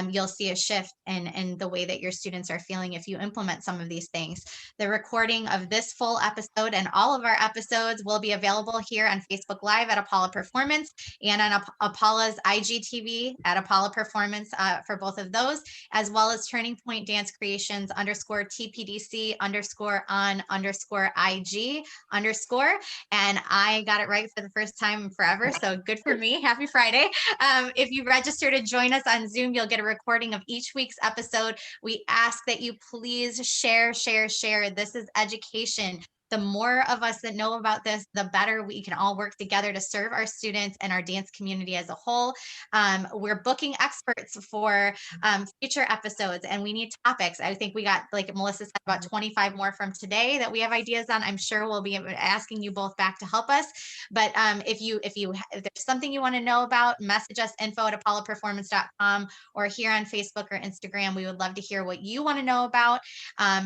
you'll see a shift in the way that your students are feeling if you implement some of these things. The recording of this full episode and all of our episodes will be available here on Facebook Live at Apollo Performance and on Apollo's IGTV at Apollo Performance for both of those, as well as Turning Point Dance Creations _TPDC _on_IG_. And I got it right for the first time in forever. So good for me. Happy Friday. If you register to join us on Zoom, you'll get a recording of each week's episode. We ask that you please share. This is education. The more of us that know about this, the better we can all work together to serve our students and our dance community as a whole. We're booking experts for future episodes, and we need topics. I think we got, like Melissa said, about 25 more from today that we have ideas on. I'm sure we'll be asking you both back to help us. But if there's something you want to know about, message us info@apolloperformance.com or here on Facebook or Instagram. We would love to hear what you want to know about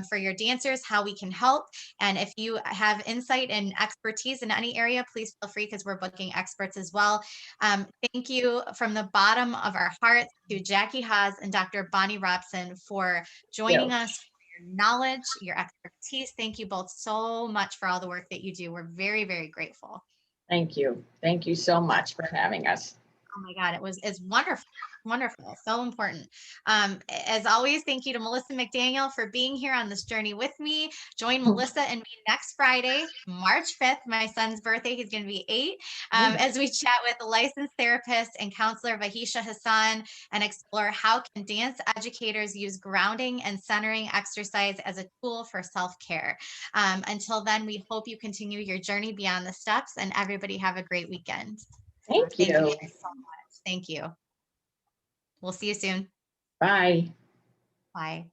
for your dancers, how we can help. And if you have insight and expertise in any area, please feel free, because we're booking experts as well. Thank you from the bottom of our hearts to Jacqui Haas and Dr. Bonnie Robson for joining us, for your knowledge, your expertise. Thank you both so much for all the work that you do. We're very, very grateful. Thank you. Thank you so much for having us. Oh my God, it's wonderful. Wonderful. So important. As always, thank you to Melissa McDaniel for being here on this journey with me. Join Melissa and me next Friday, March 5th, my son's birthday. He's going to be 8, as we chat with licensed therapist and counselor Vahisha Hassan and explore how can dance educators use grounding and centering exercise as a tool for self-care. Until then, we hope you continue your journey beyond the steps, and everybody have a great weekend. Thank you. Thank you so much. Thank you. We'll see you soon. Bye. Bye.